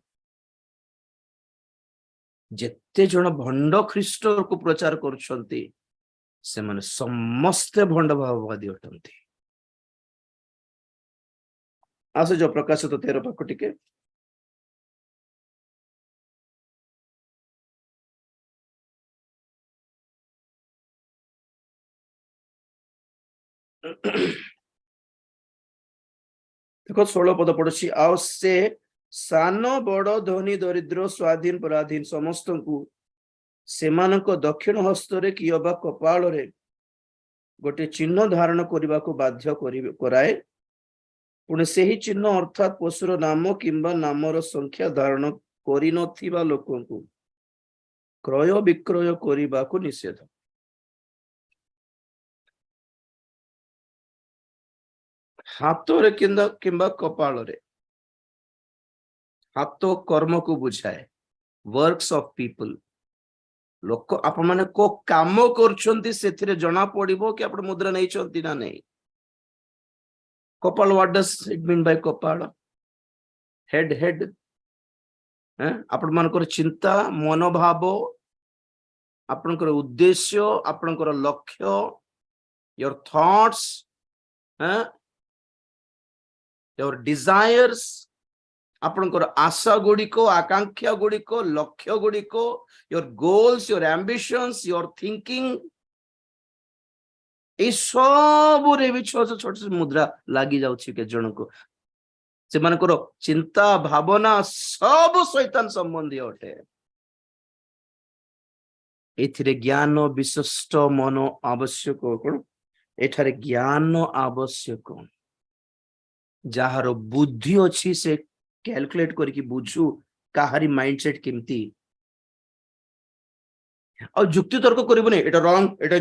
जेते जन भंड ख्रीष्ट को प्रचार करछंती से माने समस्त भंड भाववादी अटंती। आसे जो प्रकाशित 13 पाक टिके देखो 16 पद पड़ोसी आओ से सान बड़ धनी दरिद्र स्वाधीन पराधीन समस्त को सेमानक दक्षिण हस्तरे कि अबा कपाल रे गोटे चिन्ह धारण करने को बाध्य कराए पुणे ସେହି चिन्ह अर्थात पशुर नाम किंबा नामर संख्या धारण करि नथिबा लोकंकु क्रय विक्रय करिबाकु निषेध। हातरे किंबा कपाଳରେ हाथ कर्म को बुझाए, वर्क्स ऑफ पीपल। लोक आप माने को काम करछंती सेथिरे जणा पड़िबो कि आपण मुद्रा नै छंती ना नै। कपाल, what does it mean by कपाल? हेड आपण मानकर चिंता, मनोभाव, आपणकर उद्देश्य, आपणकर लक्ष्य, योर थॉट्स, योर डिजायर्स, आपणकर आशा गुड़िको, आकांक्षा गुड़िको, लक्ष्य गुड़िको, your goals, your ambitions, your thinking, ये सब रे भी छोट छोट मुद्रा लागी जाउछि के जन को। से मानकर चिंता भावना सब शैतान संबंधी अटे। एथिरे ज्ञान विशिष्ट मन आवश्यक। कोन एठारे ज्ञान आवश्यक, जहार बुद्धि अछि से कैलकुलेट करके बुझू काहारी माइंडसेट केमती और जुक्ति तर्क करबो नै। एटा रॉन्ग, एटा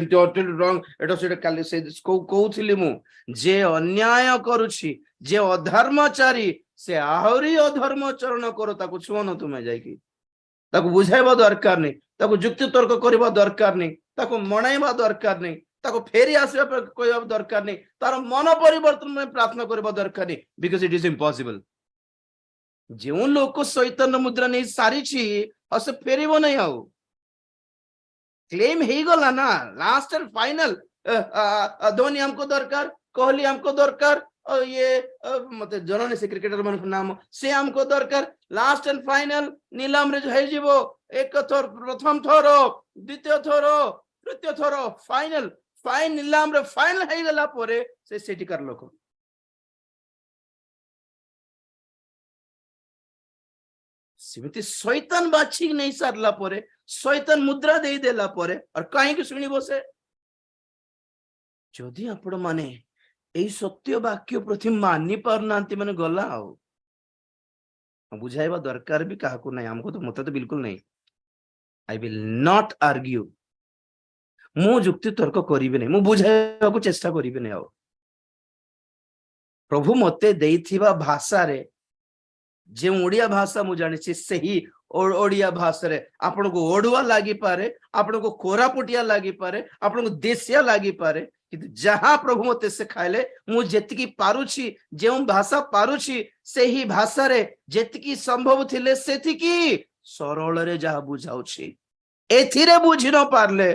रॉन्ग, एटा सेटा काली से कहउथिली मु जे अन्याय करूछि, जे अधर्मचारी से आहुरी अधर्मचरण करो, ताकू छुओ तुमे जाइकी, ताकू बुझाइबा दरकार नहीं, ताकू जुक्ति तर्क करबा दरकार नहीं, ताकू मनाइबा दरकार नहीं, ताकू फेरी आसीबा कहबा दरकार नहीं, तार मन परिवर्तन में प्रार्थना करबा दरकार नहीं, बिकॉज़ इट इज इम्पॉसिबल। जो लोक शैतान मुद्रा नहीं सारी से फेरब नहीं आउ क्लेम हो गला ना, लास्ट एंड फाइनल। धोनी हमको दरकार, कोहली हमको दरकार, ये मते जननी से क्रिकेटर मान नाम से हमको दरकार, लास्ट एंड फाइनल नीलाम रे है जीवो एक थर, प्रथम थर, द्वितीय थर, तृतीय थर, फाइनल नीलाम रे फाइनल है गला परे से सेटिकार लोक सिमिति शैतान बाछी नहीं सारला परे, शैतान मुद्रा दे देला परे और कहीं शुणी बसे। जदि आपण माने एई सत्य वाक्य प्रति मानि पारनांती माने गला आउ बुझाइबा दरकार भी काहाकू नहीं, हमको तो मत तो बिल्कुल नहीं। आई विल नॉट आर्ग्यू, मु जुक्ति तर्क करिबे नहीं, मु बुझाइबा को चेष्टा करिबे नहीं। आउ प्रभु मते देइथिबा भाषा रे जे ओडिया भाषा मु जानि से ही ओडिया भाषा रे आपण को ओडुआ लागी पारे, आपण को कोरापुटिया लागी पारे, आपण को देशिया लागी पारे, कि जहां प्रभु मते से खाइले मु जेतिकी पारुछि, जे भाषा पारुछि से ही भाषा रे जेतिकी संभव थिले सेतिकी सरल रे जहां बुझाउछि। एथिरे बुझि न पारले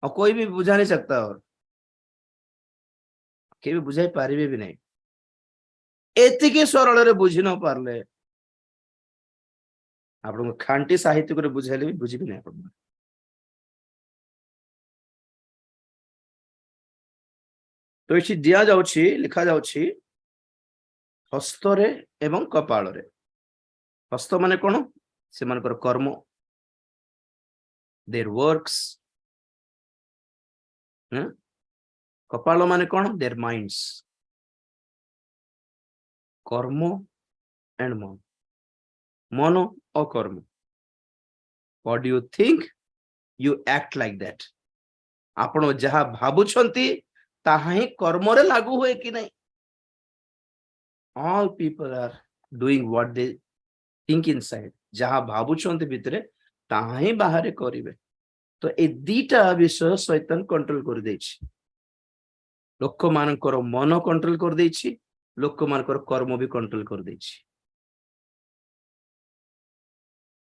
और कोई भी बुझा नहीं सकता, और के भी बुझाई पारिबे भी नहीं। एतिकी सरल रे बुझि न पारले आपण खांटी साहित्य को बुझाइले भी बुझी भी नहीं। आपण तो ये दिया जाउछि, लिखा जाउछि हस्तरे एवं कपाଳରେ। हस्त माने कोन? से मानकर कर्म, देयर वर्क्स। कपाल माने कोन? Their minds. कर्म एंड मन, मन और कर्म। What do you think you act like that. आपण जहा भाबुछंती ताहा ही कर्म रे लागू होए कि नहीं। All people are doing what they think inside. जहा भाबुछंती भितरे ताहा ही बाहर करिवे। तो ए दीटा विषय शैतान कंट्रोल कर देछि। लोक मानकर मन कंट्रोल कर देछि, लोक मानकर कर्म भी कंट्रोल कर देछि।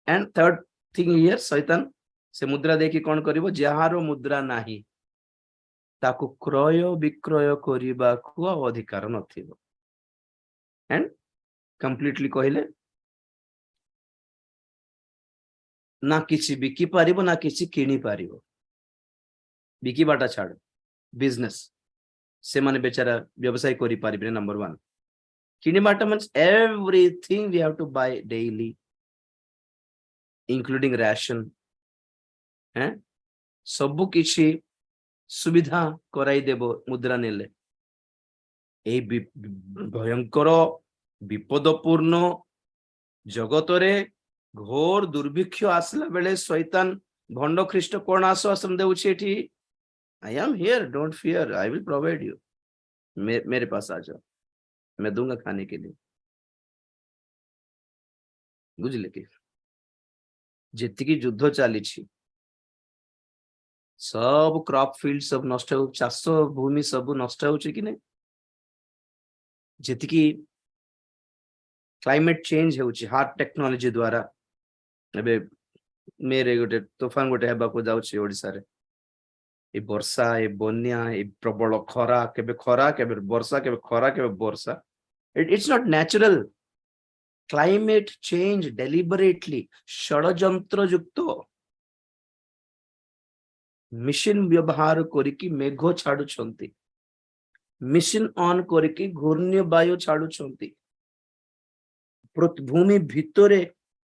एंड थर्ड थिंग हियर, शैतान से मुद्रा देखि कोन करिवो? जहारो मुद्रा नाही ताकू क्रय विक्रय करिबाकू अधिकार नथिबो। एंड कंप्लीटली कहले ना किसी बिकी पारिबो, ना किसी किनी पारिबो। बिकी बाटा छाड़, बिजनेस से माने बेचारा व्यवसाय करि पारिबे। नंबर 1 किनी बाटा means everything we have to buy daily, including ration. हैं सबु किछि सुविधा कराई देबो मुद्रा नेले। এই ভয়ঙ্কর বিপদপূর্ণ জগতরে ঘোর দুর্ভিক্ষ আসলা বেলে শয়তান ভণ্ড খ্রিস্ট কোন আশ্বাসন দেউছে এটি I am here don't fear I will provide you मेरे पास आ जाओ मैं दूंगा खाने के लिए बुझले कि जेतिकी युद्ध चली सब क्रॉप फील्ड सब नष्ट हो चाष भूमि सब नष्ट हो कि नहीं जेतिकी क्लाइमेट चेंज हो हार्ट टेक्नोलॉजी द्वारा एबे मेरे गोटे तूफान गोटे हेबा को जाउछि ओडिसा रे ए वर्षा ए बन्या ए प्रबल खरा केबे वर्षा केबे खरा केबे वर्षा it's not natural climate change deliberately षडयंत्र युक्त मिशन व्यवहार करिकी मेघ छाडुछंती मिशन ऑन करिकी घूर्ण्य वायु छाडुछंती भूमि भितरे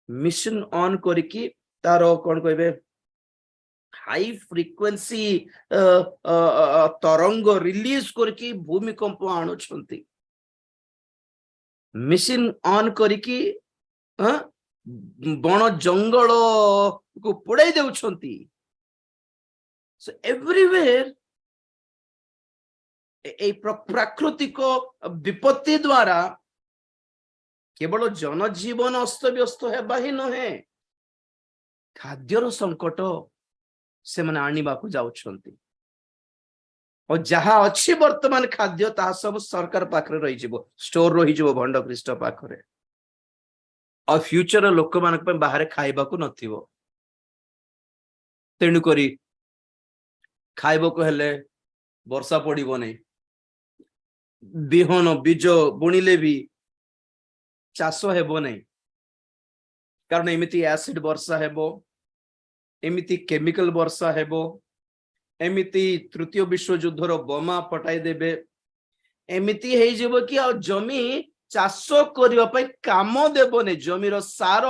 मिशन ऑन करिकी तारो कोन कहबे हाई फ्रिक्वेंसी तरंग रिलीज करके भूमिकंप आणुछंती मिशन ऑन करिकी बण जंगल को पोड़ाई देउछंती सो एवरीवेयर ए प्राकृतिक विपत्ति द्वारा केवल जनजीवन अस्त व्यस्त हेबा ही नहे खाद्यर संकट से माने आनिबा को जाउछंती और जहाँ अच्छी वर्तमान खाद्य ता सब सरकार पाखरे रही जिवो स्टोर रही जिवो भंड ख्रिस्ट पाखरे और फ्यूचर लोक मानक पे बाहर खाइबा को नथिवो तेणु करी खाइबा को हेले वर्षा पड़िबो नै बिहन बीज बुणिले भी चाष हेबो नै कारण एमिति एसिड वर्षा हेबो एमिति केमिकल वर्षा हेबो एमिति तृतीय विश्व युद्धर बोमा फटाई देबे एमिति हेइ जेबो कि आ जमी चाष करिवा पई काम देबो नै जमीर सार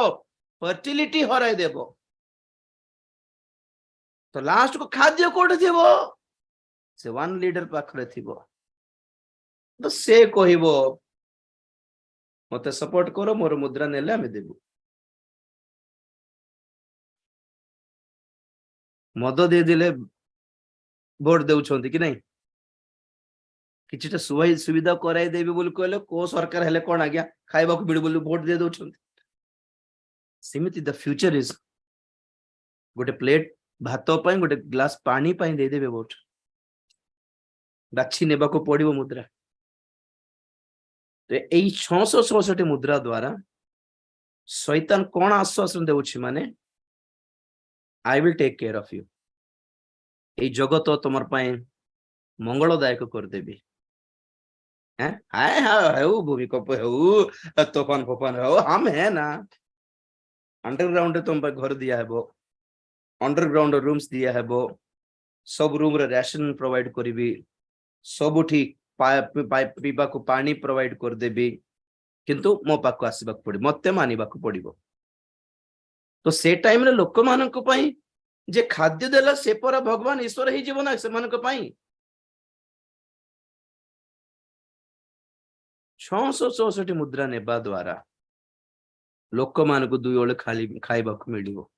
फर्टिलिटी हराई देबो तो लास्ट को खाद्य कोड थिबो से वन लीडर पाखरे थिबो तो से कहिबो मते सपोर्ट करो मोर मुद्रा नेले आमे देबो मद दे दिले भोट देउछंती कि नहीं किछिटा सुविधा कराई देबे बोली कहले को सरकार हेले कोन आज्ञा खाइबा को बिड़ बोली भोट दे दउछंती सिमिति द फ्यूचर इज गोटे प्लेट भात पई गोटे ग्लास पानी पई दे देबे भोट बाछि नेबा को पड़िबो मुद्रा तो एई 666 मुद्रा द्वारा शैतान कोन आश्वासन देउछि माने I will take care of you ए जगत तुमर पाए मंगलदायक कर देबी हैं हाय हाय भूमिकंप हो तूफान फफान हो हम है ना अंडरग्राउंड तुम पे घर दिया है वो अंडरग्राउंड रूम्स दिया है वो सब रूम रे राशन प्रोवाइड करिबी सबुठी पीबा को पानी प्रोवाइड कर देबी किंतु मो पाक आसीबा पड़ी मते मानिबा को पड़िबो तो से टाइम रे लोक मानक पई जे खाद्य देला से पर भगवान ईश्वर ही जीवन से मानक पई 666 मुद्रा नेबा द्वारा लोक मानक दुई ओले खाली खाइबा को मिलिबो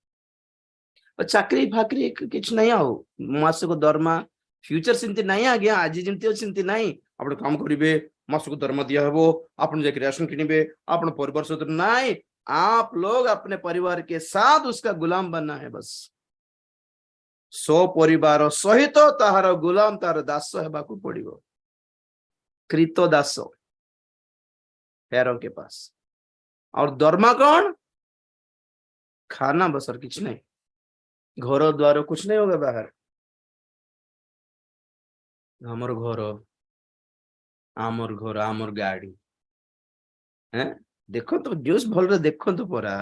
चाकरी फाकरी किछ नहीं आओ मास को दरमा फ्यूचर सिंती नहीं आ गया आज जिमती चिंती नहीं आपण काम करिवे मास को दरमा दिया हेबो आपण जे राशन किनिबे आपण परिवार सहित नहीं आप लोग अपने परिवार के साथ उसका गुलाम बनना है बस सो परिवार सहित ताहार गुलाम तार दास हेबा को पड़िबो कृत दास पैरों के पास और दरमा कौन खाना बसर किछ नहीं घर द्वार कुछ नहीं होगा बाहर हमर घर आमर गाड़ी हैं देखो तो न्यूज भल रे देखो तो परा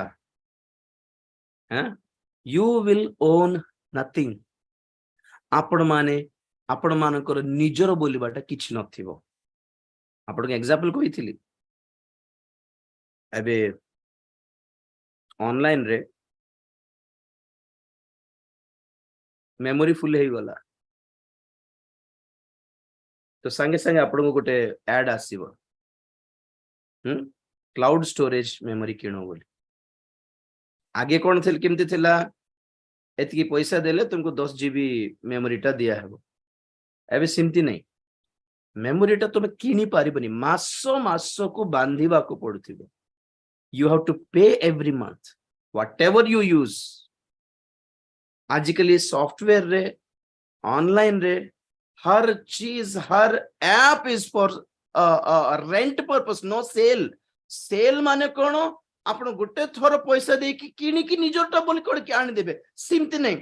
हैं यू विल ओन नथिंग आपण मानकर निजर बोलिबाटा किछ नथिबो आपण के एग्जांपल कहिथिली एबे ऑनलाइन रे मेमोरी फुल हे गला तो संगे संगे आपण को गोटे एड आसीबो क्लाउड स्टोरेज मेमोरी किणो बोली आगे कौन थिल केमती थिला एतकी पैसा देले तुमको 10 जीबी मेमोरीटा दिया हेबो एबे सिमती नहीं मेमोरीटा तुम किनी पारिबनी मासो मासो को बांधिबा को पड़ुथिबो you have to pay every month whatever you use आजिकली सॉफ्टवेयर रे ऑनलाइन रे हर चीज हर app is for rent purpose no sale sale माने कोन आपण गुटे थोर पैसा दे कि किनी कि निजोटा बोली कोड के आनी देबे सिमती नहीं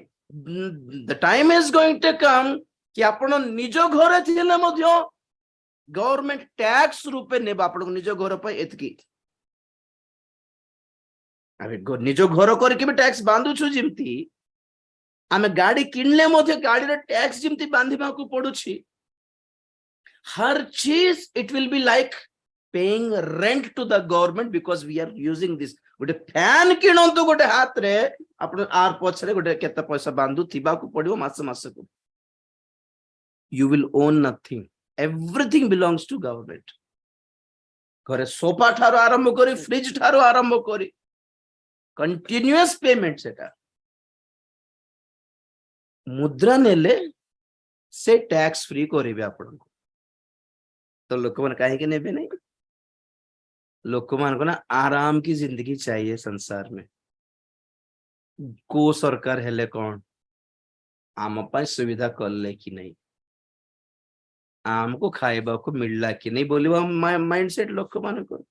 the time is going to come कि आपण निजो घर थिले मध्य गवर्नमेंट टैक्स रूपे नेबा आपण निजो घर पे एतकी अबे निजो घर करके भी टैक्स बांधु छु जिमती आमे गाड़ी किनले मध्य गाड़ी रे टैक्स जिमती बांधिबा को पडुछि हर चीज it will be like paying rent to the government because we are using this गोटे फैन किणंतु गोटे हाथ रे आपण आर पछरे गोटे केते पैसा बांधु थिबा को पडियो मास मास को you will own nothing everything belongs to government घरे सोफा ठारो आरंभ करी फ्रिज ठारो आरंभ करी कंटिन्यूअस पेमेंट सेटा मुद्रा नेले से टैक्स फ्री करेबे आपण को तो लोक मन काहे के नेबे नहीं लोक मान को ना आराम की जिंदगी चाहिए संसार में को सरकार हेले कौन आम पाई सुविधा करले कि नहीं आमको खाइबा को मिलला कि नहीं बोलिबा माइंडसेट लोक मान को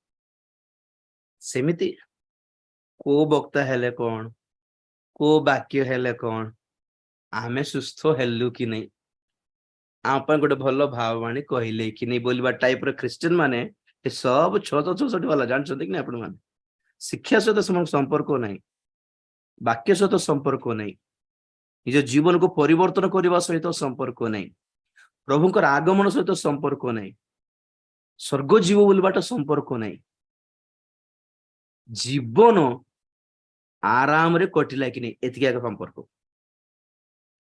सेमिति को वक्ता हेले कौन को वाक्य हेले कौन आमे सुस्थ हेलु कि नहीं आप गोटे भल भाववाणी कहले कि नहीं बोलवा टाइप रो क्रिश्चियन माने ए सब 666 वाला जानछन कि नहीं आपण माने शिक्षा सहित संपर्क नहीं वाक्य सहित संपर्क नहीं निज जीवन को परिवर्तन करने सहित संपर्क नहीं प्रभुंकर आगमन सहित संपर्क नहीं स्वर्ग जीव बोलवाटा संपर्क नहीं जीवन आराम रे कटिला कि नहीं एतिका संपर्क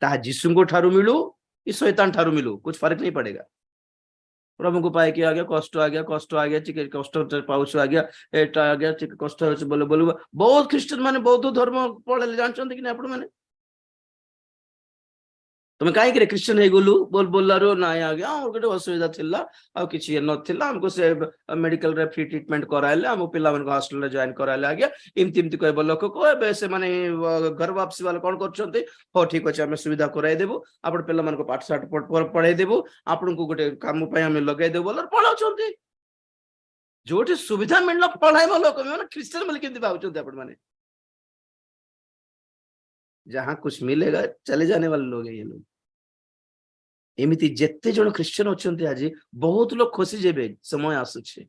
ता जीसु को ठारू मिलू इस शैतान ठारू मिलू कुछ फर्क नहीं पड़ेगा प्रभु को पाए कि आ गया कष्ट आ गया चिके कष्ट पाउछ आ गया एटा आ गया चिके कष्ट होछ बोले बोलबा बहुत क्रिश्चियन माने बौद्ध धर्म पढले जानछन कि आपण माने तुम काहे कि क्रिश्चियन हे गोलु बोल बोललारो ना आ गया और गोटे असुविधा थिला आ किछि नथिला हमको से मेडिकल रे फ्री ट्रीटमेंट कराइले हम पिला मन को हॉस्टल रे जॉइन कराइले आ गया इमति कहबो लोक को बे से माने घर वापसी वाला कोन करछन्ते हो ठीक अछि हम सुविधा कराइ देबो आपण पिला मन को पाठ साठ पढाइ देबो आपण को गोटे काम पय हम लगाइ देबो बोलर पढाउछन्ते जोठी सुविधा मिलना पढाइ म लोक माने क्रिश्चियन बोल केंति भाउछन्ते आपण माने जहां कुछ मिलेगा चले जाने वाले लोग हैं ये लोग एमिति जेते जण क्रिश्चियन अछन्ते आज बहुत लोग खुशी जेबे समय आसुछे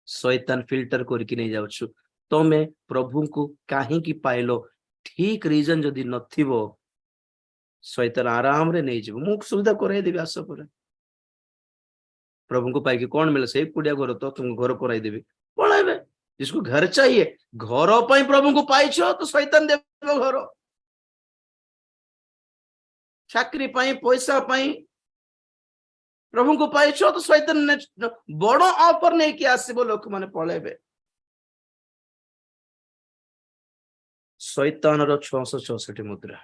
शैतान फिल्टर करके नहीं जाउछु तमे प्रभु को काहे की पाइलो ठीक रीजन जदी नथिबो शैतान आराम रे नहीं जेबो मु सुविधा कराई देबे आस पर प्रभु को पाई के कोन मिले से कुडिया घर तो तुम घर कराई देबे पळाइबे जिसको घर चाहिए घर पर प्रभु को पाइछो तो शैतान देव घर चाकरी पाई पैसा पाई प्रभु को पाइछो तो शैतान बड़ ऑफर नहीं कि आसीबो लोक माने पळेबे शैतान रो 666 मुद्रा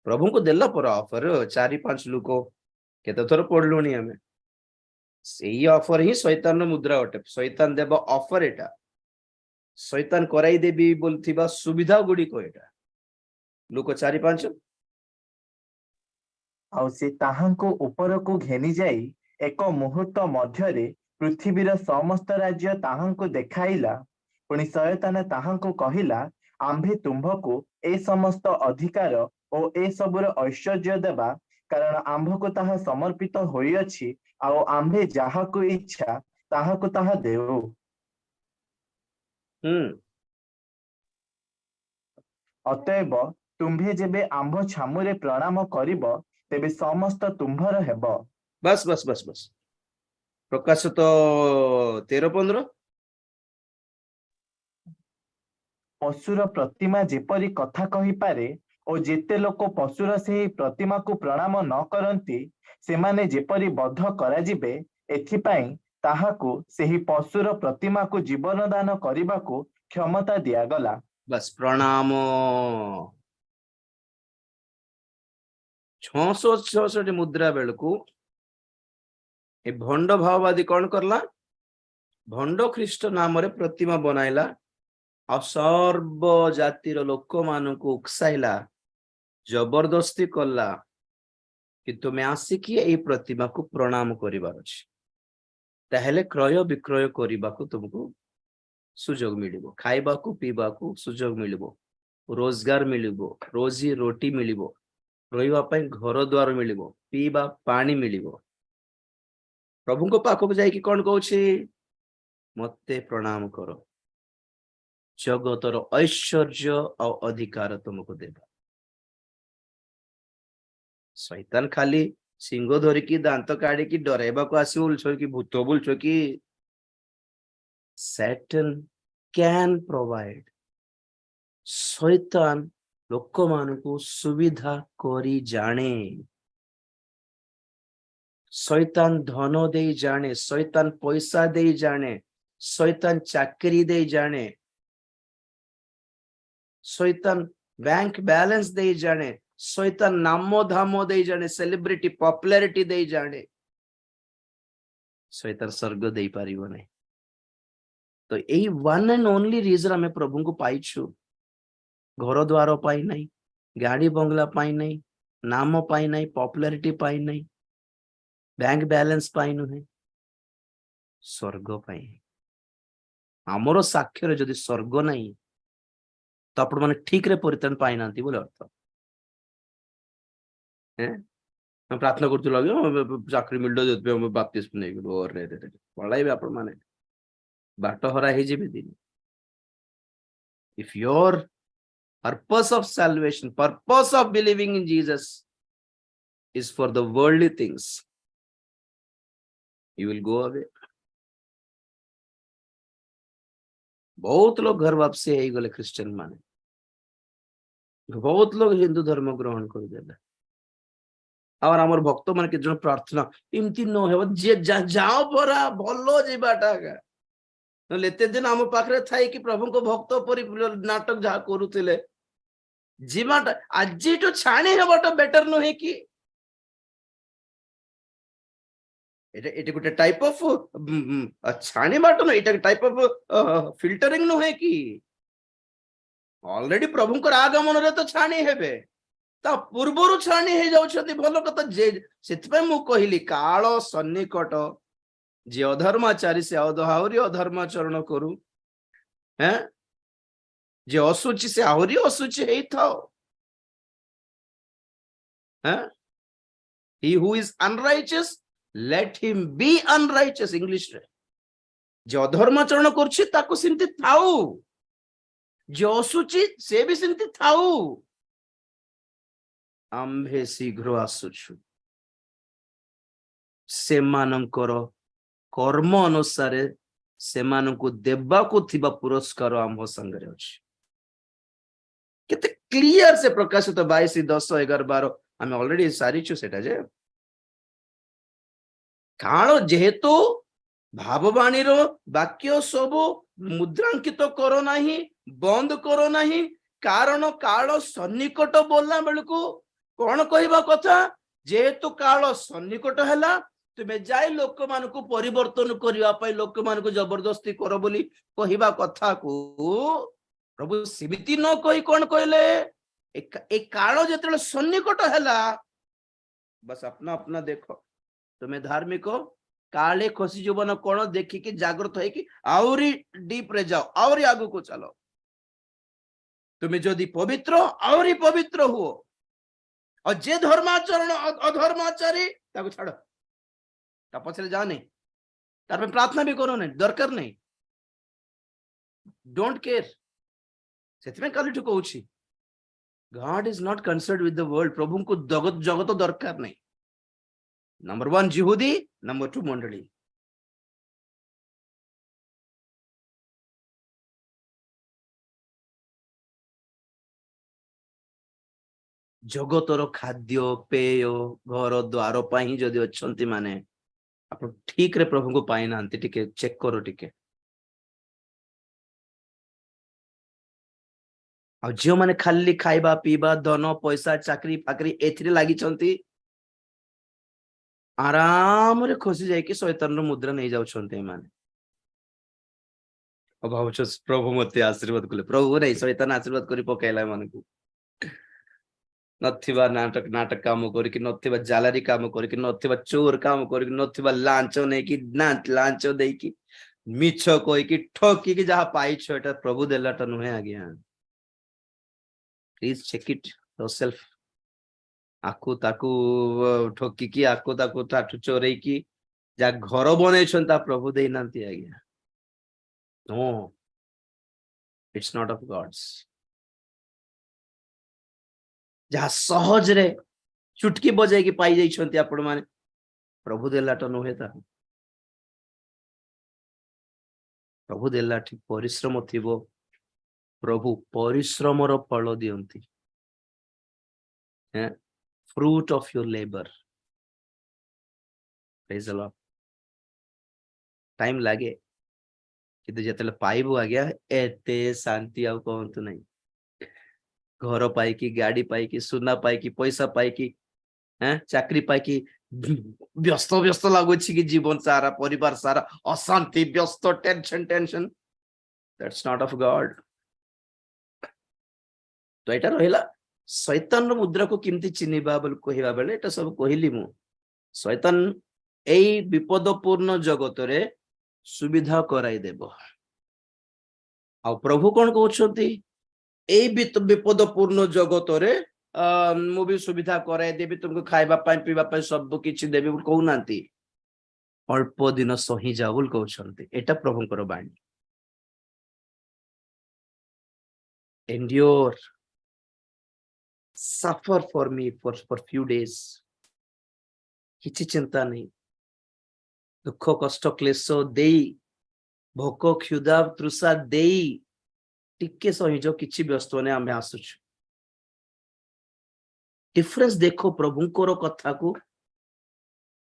प्रभु को देला पर ऑफर 4-5 लोक केते थोर पढलुनी हमें सेही ऑफर ही शैतान रो मुद्रा अटे शैतान देबो ऑफर एटा शैतान कराई देबी बोलथिबा सुविधा गुडी को एटा लोक 4-5 आउ से ताहांको ऊपर को घेनी जाई एक मुहूर्त मध्यरे पृथ्वीर समस्त राज्य ताहांको देखाइला पुणी शयतान ताहांको कहिला आम्भे तुम्भको ए समस्त अधिकार ओ ए सबुर ऐश्वर्य देबा कारण आम्भको ताहा समर्पित होई अछि आउ आम्भे जाहाको इच्छा ताहाको ताहा देउ अतएव तुम्भे जेबे आम्भ छामुरे प्रणाम करिब तेबे समस्त तुम्भर हेब बस बस बस बस प्रकाश तो 13-15 पशुर प्रतिमा जेपरी कथा कहि पारे ओ जेते लोक पशुर से प्रतिमा को प्रणाम न करंती ସେମାନେ ଯେପରି ବଧ କରାଯିବେ, ଏଥିପାଇଁ ତାହାକୁ ସେହି ପଶୁର ପ୍ରତିମାକୁ ଜୀବନ ଦାନ କରିବାକୁ କ୍ଷମତା ଦିଆଗଲା। बस प्रणाम 666 मुद्रा बेलू ए भंड भाववादी कौन करला भंड ख्रीष्ट नाम रे प्रतिमा बनाइला आ सर्व जातिर लोक मानू उकसाइला जबरदस्ती कला कि तुम्हें आसिकी ए प्रतिमा को प्रणाम करिबार अछि ताहेले क्रय विक्रय करिबाकू तुमको सुजोग मिलिबो खाइबाकू पीबाकू सुजोग मिलिबो रोजगार मिलिबो रोजी रोटी मिलिबो रहिबा पई घर द्वार मिलिबो पीबा पानी मिलिबो प्रभु को पाखक जाई कि कोन कहउछि मते प्रणाम करो जगतर ऐश्वर्य और अधिकार तुमको देबा शैतान खाली सिंह धरिकी दांत काढ़ी की डराइबा को आसी बोलछो कि भूत बोलछो कि Satan can provide शैतान लोक मानू सुविधा करी जाने शैतान धन दे जाने शैतान पैसा दे जाने शैतान चाकरी दे जाने शैतान बैंक बैलेंस दे जाने शैतान नामो धामो दे जाने सेलिब्रिटी पॉपुलैरिटी दे जाने शैतान स्वर्ग दे पारिबो नहीं तो यही वन एंड ओनली रीजन हमें प्रभु को पाइछु घर द्वार पाई नहीं गाड़ी बंगला पाई नहीं नाम पाई नहीं पॉपुलैरिटी पाई नहीं बैंक बैलेंस पाई नुहे स्वर्ग पाई आमर साक्षर जदि स्वर्ग नहीं तो आपण माने ठीक रे परित्राण पाई नांती बोले अर्थ हम प्रार्थना करथुल चाकरी मिलडो जत पे हम बाप्तिस्म नै गेलो और रे पळाइबे आपण माने बाट हरा हे जेबे दिन if your purpose of salvation purpose of believing in Jesus is for the worldly things you will go away बहुत लोग घर वापसी आई गले क्रिश्चियन माने बहुत लोग हिंदू धर्म ग्रहण कर देले और हमर भक्त मान के जन प्रार्थना इमती न हेब जे जाओ परा भलो जीवाटा का लेते दिन हम पाखरे थाई कि प्रभु को भक्त परि नाटक जा करूतिले जीवाटा आज तो छाणी हेबाटा बेटर नुहे कि एटा गोटे टाइप ऑफ छाणी बाट न एटा टाइप ऑफ फिल्टरिंग नुहे कि ऑलरेडी प्रभु को आगमन रे तो छाणी हेबे ता पूर्वरु छाणी हे जाउछथि भलो कथा जे सेतपे मु कहिली काल सन्निकट जे अधर्माचारी से आहुरी अधर्माचरण करू हैं जे असुचि से आहुरी असुचि हेई थाओ हैं he who is unrighteous let him be unrighteous English रे जे अधर्माचरण करछि ताको सिंति थाउ जे असुचि से भी सिंति थाउ आम्भे शीघ्र आसुछु से मानकर कर्म अनुसार से मानकु देबा को थिबा पुरस्कार आम्भ संगरे अछि केते क्लियर से प्रकाशित 22 10 11 12 आम ऑलरेडी सारीछु सेटा जे काल जेहेतु भाववाणी रो वाक्य सब मुद्रांकित करो नाही बंद करो नाही कारण काल सन्निकट बोलना बेलकु कौन कहबा कथा जेहेतु काल सन्निकट हैला तुम्हें जाए लोक मान को परिवर्तन करने लोक मान को जबरदस्ती कर बोली कहबा कथा को प्रभु सिमिति न कही कौन कहले ए काल जेतले सन्निकट हैला बस अपना अपना देखो तुम्हें धार्मिक काले खसी जीवन कौन देखिकी जागृत है कि आउरी डीप रे जाओ आउरी आगु को चलो तुम्हें जदि पवित्र आउरी पवित्र हुओ और जे धर्माचरण अधर्माचारी ताको छाड़ ता पछले जा नहीं तार पे प्रार्थना भी करो नहीं दरकार नहीं डोंट केयर सेतमे काली ठु कहउछि God is not concerned with the world प्रभु को जगत जगत दरकार नहीं नंबर 1 जिहुदी नंबर 2 मंडली ଜଗତର ଖାଦ୍ୟ ପେୟ ଘର ଦ୍ୱାର ପାଇଁ ଯଦି ଅଛନ୍ତି ମାନେ ଆପଣ ଠିକରେ ପ୍ରଭୁଙ୍କୁ ପାଇନାହାନ୍ତି, ଟିକେ ଚେକ୍ କର ଟିକେ। ଆଉ ଝିଅମାନେ ଖାଲି ଖାଇବା ପିଇବା ଧନ ପଇସା ଚାକିରି ଫାକିରି ଏଥିରେ ଲାଗିଛନ୍ତି, ଆରାମରେ ଖସି ଯାଇକି ଶୈତାନର ମୁଦ୍ରା ନେଇଯାଉଛନ୍ତି ଏମାନେ। ଆଉ ଭାବୁଛ ପ୍ରଭୁ ମତେ ଆଶୀର୍ବାଦ କଲେ, ପ୍ରଭୁ ନାଇଁ ଶୈତାନ ଆଶୀର୍ବାଦ କରି ପକେଇଲା ଏମାନଙ୍କୁ। ନଥିବା ନାଟକ କାମ କରିକି, ନଥିବା ଜାଲାରୀ କାମ କରିକି, ନଥିବା ଚୋର କାମ କରିକି, ନଥିବା ଲାଞ୍ଚ ନେଇକି ଲାଞ୍ଚ ଦେଇକି ମିଛ କହିକି ଠକିକି ଯାହା ପାଇଛ ଏଟା ପ୍ରଭୁ ଦେଲାଟା ନୁହେଁ ଆଜ୍ଞା। Please check it yourself। ଆକୁ ତାକୁ ଠକିକି ଆକୁ ତାକୁ ତାଠୁ ଚୋରେଇକି ଯାହା ଘର ବନେଇଛନ୍ତି ତା ପ୍ରଭୁ ଦେଇନାହାନ୍ତି ଆଜ୍ଞା। No, it's not of God's। ଯାହା ସହଜରେ ଚୁଟକି ବଜାଇକି ପାଇ ଯାଇଛନ୍ତି ଆପଣ ମାନେ, ପ୍ରଭୁ ଦେଲାଟା ନୁହେଁ ତାହା। ପ୍ରଭୁ ଦେଲାଠି ପରିଶ୍ରମ ଥିବ, ପ୍ରଭୁ ପରିଶ୍ରମର ଫଳ ଦିଅନ୍ତି। fruit of your labor। praise the Lord। Time ଲାଗେ, କିନ୍ତୁ ଯେତେବେଳେ ପାଇବୁ ଆଜ୍ଞା ଏତେ ଶାନ୍ତି ଆଉ କହନ୍ତୁ ନାହିଁ। ଘର ପାଇକି, ଗାଡି ପାଇକି, ସୁନା ପାଇକି, ପଇସା ପାଇକି, ଚାକିରି ପାଇକି ବ୍ୟସ୍ତ ବ୍ୟସ୍ତ ଲାଗୁଛି କି ଜୀବନ ସାରା, ପରିବାର ସାରା ଅଶାନ୍ତି, ବ୍ୟସ୍ତ, tension. That's not of God। ତ ଏଇଟା ରହିଲା ଶୈତାନର ମୁଦ୍ରାକୁ କେମିତି ଚିହ୍ନିବା ବୋଲି କହିବା ବେଳେ ଏଟା ସବୁ କହିଲି ମୁଁ। ଶୈତାନ ଏଇ ବିପଦପୂର୍ଣ୍ଣ ଜଗତରେ ସୁବିଧା କରାଇଦେବ। ଆଉ ପ୍ରଭୁ କଣ କହୁଛନ୍ତି, ଏଇ ବିପଦପୂର୍ଣ୍ଣ ଜଗତରେ ମୁଁ ବି ସୁବିଧା କରାଇ ଦେବି, ତୁମକୁ ଖାଇବା ପାଇଁ ପିଇବା ପାଇଁ ସବୁ କିଛି ଦେବି ବୋଲି କହୁନାହାନ୍ତି, ଅଳ୍ପ ଦିନ ସହିଯାଅ ବୋଲି କହୁଛନ୍ତି। ଏଟା ପ୍ରଭୁଙ୍କର ବାଣୀ। endure, suffer for me for few days। କିଛି ଚିନ୍ତା ନାହିଁ, ଦୁଃଖ କଷ୍ଟ କ୍ଲେଶ ଦେଇ, ଭୋକ କ୍ଷୁଧା ତୃଷା ଦେଇ ଟିକେ ସହିଯାଅ, କିଛି ବ୍ୟସ୍ତ ନାହିଁ, ଆମେ ଆସୁଛୁ। ଡିଫରେନ୍ସ ଦେଖ ପ୍ରଭୁଙ୍କର କଥାକୁ,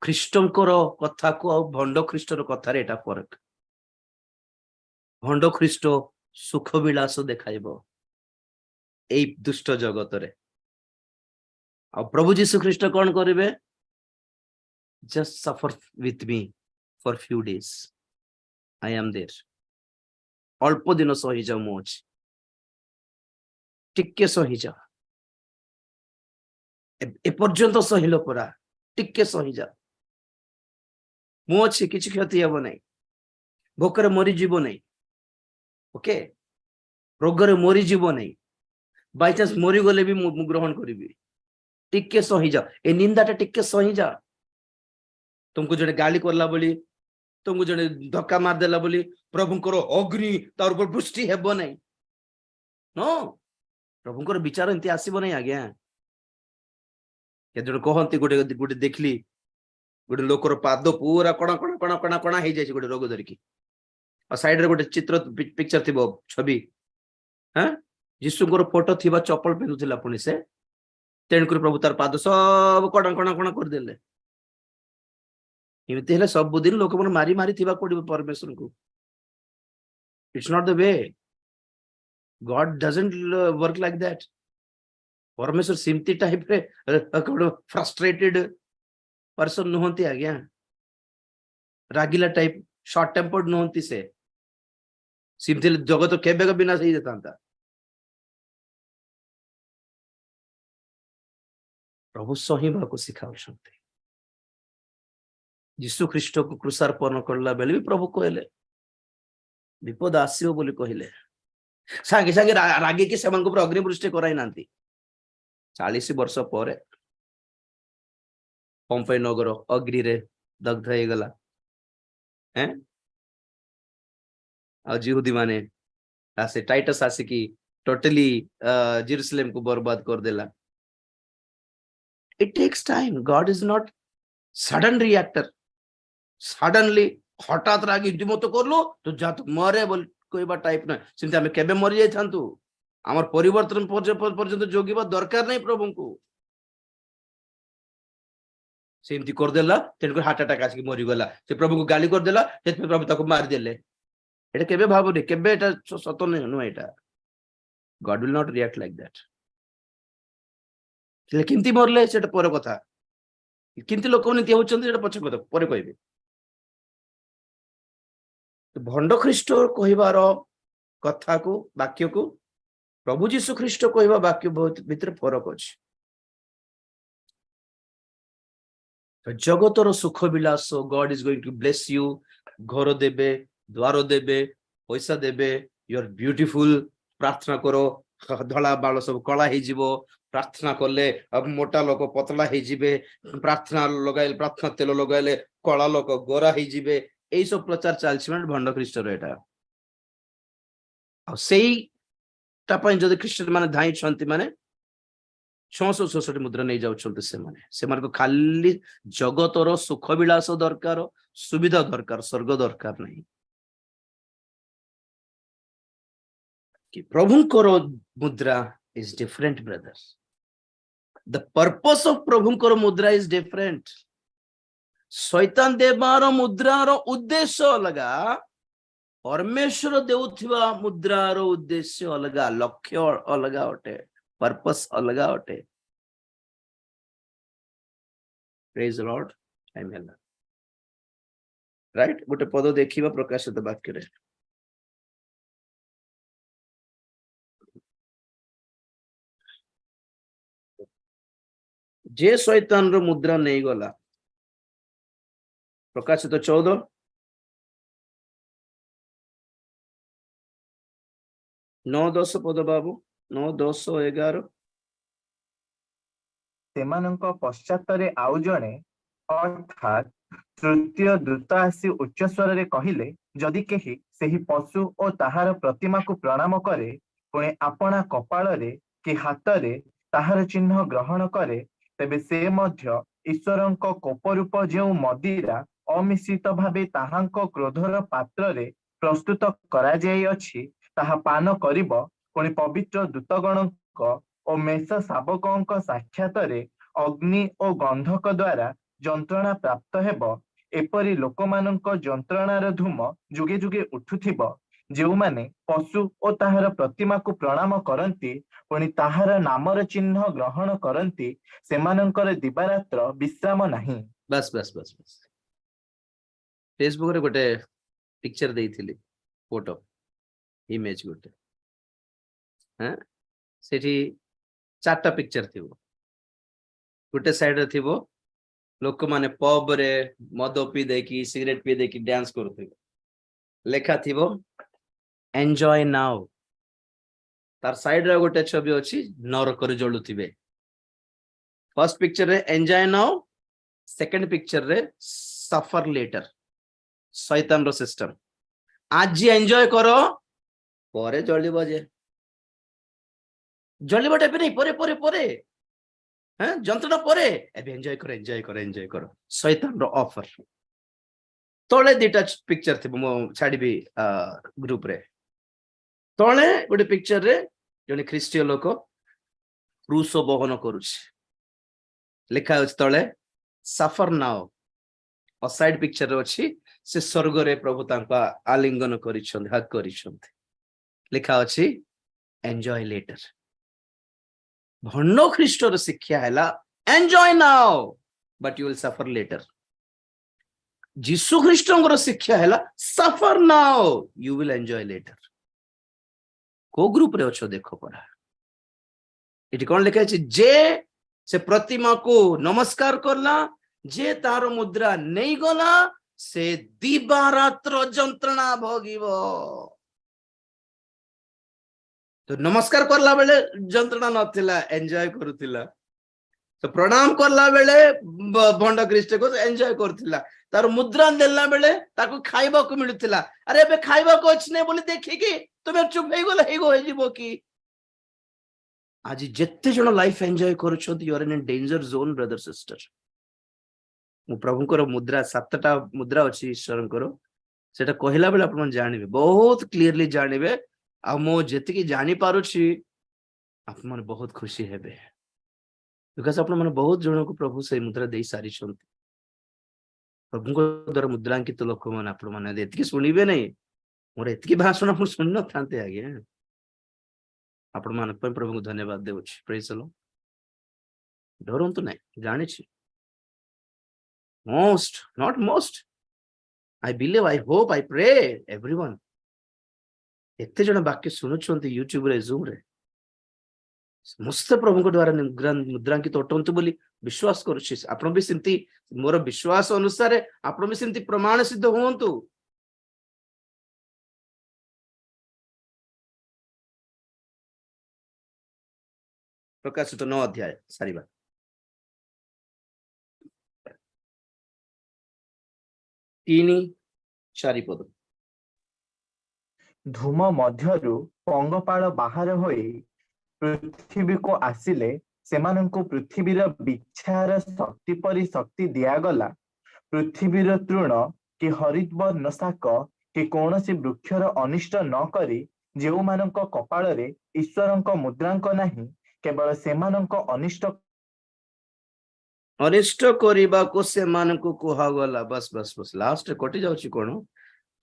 ଖ୍ରୀଷ୍ଟଙ୍କର କଥାକୁ ଆଉ ଭଣ୍ଡ ଖ୍ରୀଷ୍ଟର କଥାରେ ଏଟା ଫରକ। ଭଣ୍ଡ ଖ୍ରୀଷ୍ଟ ସୁଖ ବିଳାସ ଦେଖାଇବ ଏଇ ଦୁଷ୍ଟ ଜଗତରେ, ଆଉ ପ୍ରଭୁ ଯୀଶୁ ଖ୍ରୀଷ୍ଟ କଣ କରିବେ, just suffer with me for few days, I am there। ଅଳ୍ପ ଦିନ ସହିଯାଅ, ମୁଁ ଅଛି, ଟିକେ ସହିଯାଅ, ଏପର୍ଯ୍ୟନ୍ତ ସହିଲ ପରା, ଟିକେ ସହିଯାଅ, ମୁଁ ଅଛି, କିଛି କ୍ଷତି ହେବ ନାହିଁ, ଭୋକରେ ମରିଯିବ ନାହିଁ, ଓକେ, ରୋଗରେ ମରିଯିବ ନାହିଁ, ବାଇଚାନ୍ସ ମରିଗଲେ ବି ମୁଁ ଗ୍ରହଣ କରିବି, ଟିକେ ସହିଯାଅ, ଏ ନିନ୍ଦାଟା ଟିକେ ସହିଯାଅ। ତୁମକୁ ଜଣେ ଗାଳି କଲା ବୋଲି, ତୁମକୁ ଜଣେ ଧକ୍କା ମାରିଦେଲା ବୋଲି ପ୍ରଭୁଙ୍କର ଅଗ୍ନି ତାର ଉପରେ ବୃଷ୍ଟି ହେବ ନାହିଁ। नो, ପ୍ରଭୁଙ୍କର ବିଚାର ଏମିତି ଆସିବ ନାହିଁ ଆଜ୍ଞା। କେତେ ଜଣ କହନ୍ତି, ଗୋଟେ ଦେଖିଲି, ଗୋଟେ ଲୋକର ପାଦ ପୁରା କଣା କଣା କଣା କଣା କଣା ହେଇଯାଇଛି ଗୋଟେ ରୋଗ ଧରିକି, ଆଉ ସାଇଡରେ ଗୋଟେ ଚିତ୍ର ପିକ୍ଚର ଥିବ, ଛବି, ଯୀଶୁଙ୍କର ଫଟୋ ଥିବା ଚପଲ ପିନ୍ଧୁଥିଲା ପୁଣି ସେ, ତେଣୁକରି ପ୍ରଭୁ ତାର ପାଦ ସବୁ କଣା କଣା କଣା କରିଦେଲେ। ଏମିତି ହେଲେ ସବୁଦିନ ଲୋକମାନେ ମାରି ମାରି ଥିବା ପଡିବ ପରମେଶ୍ୱରଙ୍କୁ। It's not the way. God doesn't work like that। ପରମେଶ୍ୱର ସେମିତି ଟାଇପରେ ଫ୍ରଷ୍ଟ୍ରେଟେଡ ପର୍ସନ ନୁହନ୍ତି ଆଜ୍ଞା, ରାଗିଲା ଟାଇପ, ସର୍ଟ ଟେମ୍ପର୍ଡ ନୁହନ୍ତି ସେ। ସେମିତି ଜଗତ କେବେ ବିନାଶ ହେଇଯାଇଥାନ୍ତା। ପ୍ରଭୁ ସହିବାକୁ ଶିଖାଉଛନ୍ତି। ଯୀଶୁ ଖ୍ରୀଷ୍ଟକୁ କୃଷାର୍ପଣ କଲା ବେଳେ ବି ପ୍ରଭୁ କହିଲେ ବିପଦ ଆସିବ ବୋଲି କହିଲେ, ସାଙ୍ଗେ ସାଙ୍ଗେ ରାଗିକି ସେମାନଙ୍କ ଉପରେ ଅଗ୍ନିବୃଷ୍ଟି କରାଇ ନାହାନ୍ତି। 40 ବର୍ଷ ପରେ ପମ୍ପେଇ ନଗର ଅଗ୍ନିରେ ଦଗ୍ଧ ହେଇଗଲା, ଆଉ ଜିହୁଦୀ ମାନେ ଆସେ ଟାଇଟସ ଆସିକି ଟୋଟାଲି ଜେରୁସାଲେମକୁ ବରବାଦ କରିଦେଲା। It takes time। God is not sudden reactor। Suddenly ହଠାତ୍ ରାଗି ଏମିତି ମତ କରିଲୁ ତ ଯା ମରେ ବୋଲି କହିବା ଟାଇପ ନୁହେଁ। ସେମିତି ଆମେ କେବେ ମରି ଯାଇଥାନ୍ତୁ, আমার পরিবর্তন পর্যন্ত জগিবা দরকার নাই প্রভুଙ୍କୁ ସେମିତି କରିଦେଲା ତେଣୁକରି ହାର୍ଟ ଆଟାକ୍ ଆସିକି ମରିଗଲା ସେ ପ୍ରଭୁଙ୍କୁ ଗାଳି କରିଦେଲା ସେଥିପାଇଁ ପ୍ରଭୁ ତାକୁ ମାରିଦେଲେ ଏଟା କେବେ ଭାବୁନି କେବେ ଏଟା ସତ ନୁହେଁ ଏଟା God will not react like that ହେଲେ କେମିତି ମରିଲେ ସେଟା ପର କଥା କେମିତି ଲୋକମାନେ ଏମିତି ହଉଛନ୍ତି ସେଟା ପଛ କଥା ପରେ କହିବେ ଭଣ୍ଡ ଖ୍ରୀଷ୍ଟ କହିବାର କଥାକୁ ବାକ୍ୟକୁ ପ୍ରଭୁ ଯୀଶୁ ଖ୍ରୀଷ୍ଟ କହିବା ବାକ୍ୟ ଭିତରେ ଫରକ ଅଛି ଜଗତର ସୁଖ ବିଳାସ God is going to bless you ଘର ଦେବେ ଦ୍ୱାର ଦେବେ ପଇସା ଦେବେ you are beautiful ପ୍ରାର୍ଥନା କର ଧଳା ବାଳ ସବୁ କଳା ହେଇଯିବ ପ୍ରାର୍ଥନା କଲେ ମୋଟା ଲୋକ ପତଳା ହେଇଯିବେ ପ୍ରାର୍ଥନା ତେଲ ଲଗାଇଲେ କଳା ଲୋକ ଗୋରା ହେଇଯିବେ ଏଇ ସବୁ ପ୍ରଚାର ଚାଲିଛି ମାନେ ଭଣ୍ଡ ଖ୍ରୀଷ୍ଟର ଏଟା ଆଉ ସେଇଟା ପାଇଁ ଯଦି ଖ୍ରୀଷ୍ଟ ମାନେ ଧାଇଁଛନ୍ତି ମାନେ 666 ମୁଦ୍ରା ନେଇ ଯାଉଛନ୍ତି ସେମାନଙ୍କୁ ଖାଲି ଜଗତର ସୁଖ ବିଳାସ ଦରକାର ସୁବିଧା ଦରକାର ସ୍ୱର୍ଗ ଦରକାର ନାହିଁ କି ପ୍ରଭୁଙ୍କର ମୁଦ୍ରା is different brothers the purpose of ପ୍ରଭୁଙ୍କର ମୁଦ୍ରା is different ଶୈତାନ ଦେବାର ମୁଦ୍ରାର ଉଦ୍ଦେଶ୍ୟ ଅଲଗା ପରମେଶ୍ୱର ଦେଉଥିବା ମୁଦ୍ରାର ଉଦ୍ଦେଶ୍ୟ ଅଲଗା ଲକ୍ଷ୍ୟ ଅଲଗା ଅଟେ purpose ଅଲଗା ଅଟେ praise the Lord amen right ଗୋଟେ ପଦ ଦେଖିବା ପ୍ରକାଶିତ ବାକ୍ୟରେ ଯେ ଶୈତାନର ମୁଦ୍ରା ନେଇଗଲା ପ୍ରକାଶିତ 14 9-10 ପଦ ବାବୁ 9-10-11 ସେମାନଙ୍କ ପଶ୍ଚାତରେ ଆଉ ଜଣେ ଅର୍ଥାତ୍ ତୃତୀୟ ଦୂତ ଆସି ଉଚ୍ଚ ସ୍ୱରରେ କହିଲେ ଯଦି କେହି ସେହି ପଶୁ ଓ ତାହାର ପ୍ରତିମାକୁ ପ୍ରଣାମ କରେ ପୁଣି ଆପଣା କପାଳରେ କି ହାତରେ ତାହାର ଚିହ୍ନ ଗ୍ରହଣ କରେ ତେବେ ସେ ମଧ୍ୟ ଈଶ୍ୱରଙ୍କ କୋପରୂପ ଯେଉଁ ମଦିରା ଅମିଶ୍ରିତ ଭାବେ ତାହାଙ୍କ କ୍ରୋଧର ପାତ୍ରରେ ପ୍ରସ୍ତୁତ କରାଯାଇଅଛି ତାହା ପାନ କରିବ ପୁଣି ପବିତ୍ର ଦୂତଗଣଙ୍କ ଓ ମେଷ ଶାବକଙ୍କ ସାକ୍ଷାତରେ ଅଗ୍ନି ଓ ଗନ୍ଧକ ଦ୍ୱାରା ଯନ୍ତ୍ରଣା ପ୍ରାପ୍ତ ହେବ ଏପରି ଲୋକମାନଙ୍କ ଯନ୍ତ୍ରଣାର ଧୂମ ଯୁଗେ ଯୁଗେ ଉଠୁଥିବ ଯେଉଁମାନେ ପଶୁ ଓ ତାହାର ପ୍ରତିମାକୁ ପ୍ରଣାମ କରନ୍ତି ପୁଣି ତାହାର ନାମର ଚିହ୍ନ ଗ୍ରହଣ କରନ୍ତି ସେମାନଙ୍କର ଦିବାରାତ୍ର ବିଶ୍ରାମ ନାହିଁ ବାସ୍ ଫେସବୁକରେ ଗୋଟେ ପିକ୍ଚର ଦେଇଥିଲି ଫଟୋ ଇମେଜ ଗୋଟେ ସେଠି 4ଟା ପିକ୍ଚର ଥିବ ଗୋଟେ ସାଇଡରେ ଥିବ ଲୋକମାନେ ପବରେ ମଦ ପିଇ ଦେଇକି ସିଗାରେଟ ପିଇ ଦେଇକି ଡ୍ୟାନ୍ସ କରୁଥିବେ ଲେଖା ଥିବ ଏନ୍ଜୟ ନାଓ ତାର ସାଇଡରେ ଗୋଟେ ଛବି ଅଛି ନରକରେ ଜଳୁଥିବେ ଫର୍ଷ୍ଟ ପିକ୍ଚରରେ ଏନ୍ଜୟ ନାଓ ସେକେଣ୍ଡ ପିକ୍ଚରରେ ସଫର ଲେଟର ଶୈତାନର ସିଷ୍ଟମ ଆଜି ଏନ୍ଜୟ କର ପରେ ଜଳିବ ଯେ ଜଳିବଟା ଏବେ ନାହିଁ ପରେ ପରେ ଯନ୍ତ୍ରଣା ପରେ ଏବେ ଏନ୍ଜୟ କର ଶୈତାନର ଅଫର ତଳେ 2ଟା ପିକ୍ଚର ଥିବ ମୁଁ ଛାଡ଼ିବି ଗ୍ରୁପରେ ତଳେ ଗୋଟେ ପିକ୍ଚରରେ ଜଣେ ଖ୍ରୀଷ୍ଟୀୟ ଲୋକ କ୍ରୁଶ ବହନ କରୁଛି ଲେଖା ଅଛି ତଳେ ସଫର ନାଓ ଆଉ ସାଇଡ ପିକ୍ଚର ଅଛି ସେ ସ୍ୱର୍ଗରେ ପ୍ରଭୁ ତାଙ୍କ ଆଲିଙ୍ଗନ କରିଛନ୍ତି ହକ୍ କରିଛନ୍ତି ଲେଖା ଅଛି ଏନ୍ଜୟ ଲେଟର ଭଣ୍ଡ ଖ୍ରୀଷ୍ଟର ଶିକ୍ଷା ହେଲା enjoy now but you will suffer later ଯୀଶୁ ଖ୍ରୀଷ୍ଟଙ୍କର ଶିକ୍ଷା ହେଲା suffer now you will enjoy later କୋଉ ଗ୍ରୁପରେ ଅଛ ଦେଖ ପରା ଏଠି କଣ ଲେଖା ଅଛି ଯେ ସେ ପ୍ରତିମାକୁ ନମସ୍କାର କଲା ଯେ ତାର ମୁଦ୍ରା ନେଇଗଲା ସେ ଦିବାରାତ୍ର ଯନ୍ତ୍ରଣା ଭୋଗିବ ତ ନମସ୍କାର କରଲା ବେଳେ ଯନ୍ତ୍ରଣା ନଥିଲା ଏନ୍ଜୟ କରୁଥିଲା ତ ପ୍ରଣାମ କରଲା ବେଳେ ଭଣ୍ଡ ଖ୍ରୀଷ୍ଟକୁ ଏନ୍ଜୟ କରୁଥିଲା ତାର ମୁଦ୍ରା ଦେଲା ବେଳେ ତାକୁ ଖାଇବାକୁ ମିଳୁଥିଲା ଆରେ ଏବେ ଖାଇବାକୁ ଅଛି ନାହିଁ ବୋଲି ଦେଖିକି ତୁମେ ଚୁପ ହେଇଯିବ କି ଆଜି ଯେତେ ଜଣ ଲାଇଫ ଏନ୍ଜୟ କରୁଛନ୍ତି you are in danger zone brother sister ମୁଁ ପ୍ରଭୁଙ୍କର ମୁଦ୍ରା 7ଟା ମୁଦ୍ରା ଅଛି ଈଶ୍ୱରଙ୍କର ସେଟା କହିଲା ବେଳେ ଆପଣ ଜାଣିବେ ବହୁତ କ୍ଲିୟରଲି ଜାଣିବେ ଆଉ ମୁଁ ଯେତିକି ଜାଣିପାରୁଛି ଆପଣ ମାନେ ବହୁତ ଖୁସି ହେବେ ବିକଜ ଆପଣ ମାନେ ବହୁତ ଜଣକୁ ପ୍ରଭୁ ସେଇ ମୁଦ୍ରା ଦେଇ ସାରିଛନ୍ତି। ପ୍ରଭୁଙ୍କ ଦ୍ୱାରା ମୁଦ୍ରାଙ୍କିତ ଲୋକମାନେ ଆପଣ ମାନେ ଏତିକି ଶୁଣିବେ ନାହିଁ, ମୋର ଏତିକି ଭାଷଣ ମୁଁ ଶୁଣି ନଥାନ୍ତେ ଆଜ୍ଞା। ଆପଣ ମାନଙ୍କ ପାଇଁ ପ୍ରଭୁଙ୍କୁ ଧନ୍ୟବାଦ ଦେଉଛି। ପ୍ରେଜ୍ ଦ ଲର୍ଡ। ଡରନ୍ତୁ ନାହିଁ, ଜାଣିଛି most, not most, I believe, I hope, I pray everyone ଏତେ ଜଣ ବାକ୍ୟ ଶୁଣୁଛନ୍ତି ୟୁଟ୍ୟୁବ ରେ, ଜୁମ ରେ, ସମସ୍ତେ ପ୍ରଭୁଙ୍କ ଦ୍ୱାରା ମୁଦ୍ରାଙ୍କିତ ଅଟନ୍ତୁ ବୋଲି ବିଶ୍ୱାସ କରୁଛି। ଆପଣ ବି ସେମିତି, ମୋର ବିଶ୍ୱାସ ଅନୁସାରେ ଆପଣ ବି ସେମିତି ପ୍ରମାଣ ସିଦ୍ଧ ହୁଅନ୍ତୁ। ପ୍ରକାଶିତ 9 ଅଧ୍ୟାୟ ସାରିବା। 3-4 ପଦ। ଧୂମ ମଧ୍ୟରୁ ପଙ୍ଗପାଳ ବାହାର ହୋଇ ପୃଥିବୀକୁ ଆସିଲେ ସେମାନଙ୍କୁ ପୃଥିବୀର ବିଛାର ଶକ୍ତି ପରି ଶକ୍ତି ଦିଆଗଲା। ପୃଥିବୀର ତୃଣ କି ହରିତବର୍ଣ୍ଣ ଶାକ କି କୌଣସି ବୃକ୍ଷର ଅନିଷ୍ଟ ନ କରି ଯେଉଁମାନଙ୍କ କପାଳରେ ଈଶ୍ୱରଙ୍କ ମୁଦ୍ରାଙ୍କ ନାହିଁ, କେବଳ ସେମାନଙ୍କ ଅନିଷ୍ଟ କରିବାକୁ ସେମାନଙ୍କୁ କୁହାଗଲା। ବସ୍ ବସ୍ ବସ୍, ଲାଷ୍ଟ କଟି ଯାଉଛି କଣ?